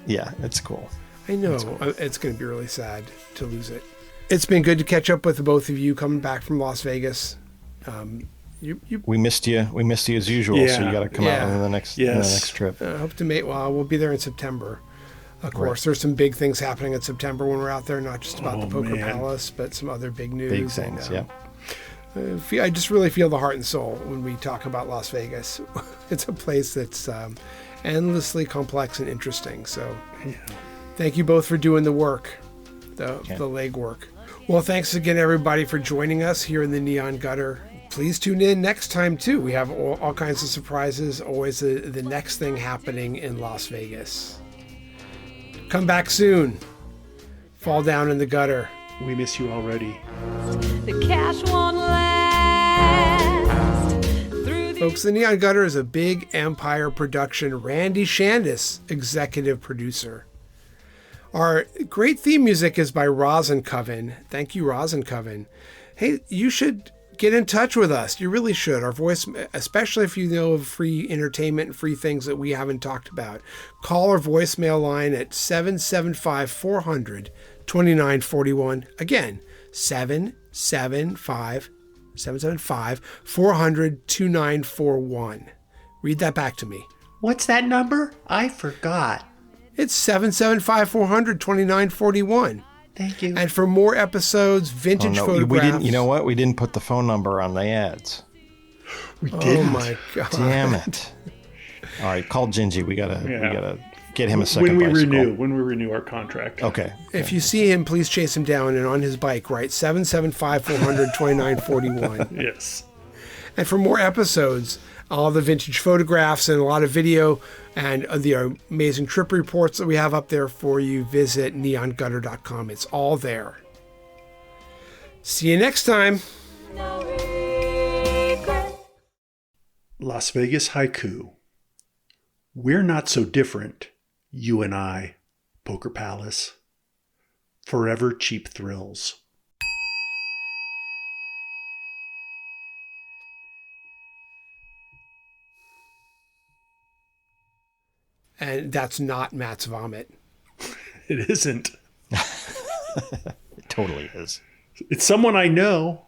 Yeah, it's cool. I know it's going to be really sad to lose it. It's been good to catch up with the both of you coming back from Las Vegas. We missed you. We missed you as usual. So you got to come out on the next trip. I hope to make. Well, we'll be there in September. Of course, there's some big things happening in September when we're out there. Not just about the Poker Palace, but some other big news. Big things. I just really feel the heart and soul when we talk about Las Vegas. It's a place that's endlessly complex and interesting. So, thank you both for doing the work, the legwork. Well, thanks again, everybody, for joining us here in the Neon Gutter. Please tune in next time, too. We have all kinds of surprises, always the next thing happening in Las Vegas. Come back soon. Fall down in the gutter. We miss you already. The cash won't last. Folks, the Neon Gutter is a big Empire production. Randy Shandis, executive producer. Our great theme music is by Rosin Coven. Thank you, Rosin Coven. Hey, you should get in touch with us. You really should. Our voice, especially if you know of free entertainment and free things that we haven't talked about. Call our voicemail line at 775-400-2941. Again, 775-400-2941. Read that back to me. What's that number? I forgot. It's 775-400-2941. Thank you. And for more episodes, vintage photographs. We didn't. You know what? We didn't put the phone number on the ads. We didn't. Oh my god! Damn it! All right, call Gingy. We gotta get him a second when we renew our contract. Okay. If you see him, please chase him down and on his bike, right? 775-400-2941. Yes. And for more episodes, all the vintage photographs and a lot of video and the amazing trip reports that we have up there for you, visit neongutter.com. It's all there. See you next time. Las Vegas Haiku. We're not so different, you and I, Poker Palace. Forever cheap thrills. And that's not Matt's vomit. It isn't. It totally is. It's someone I know.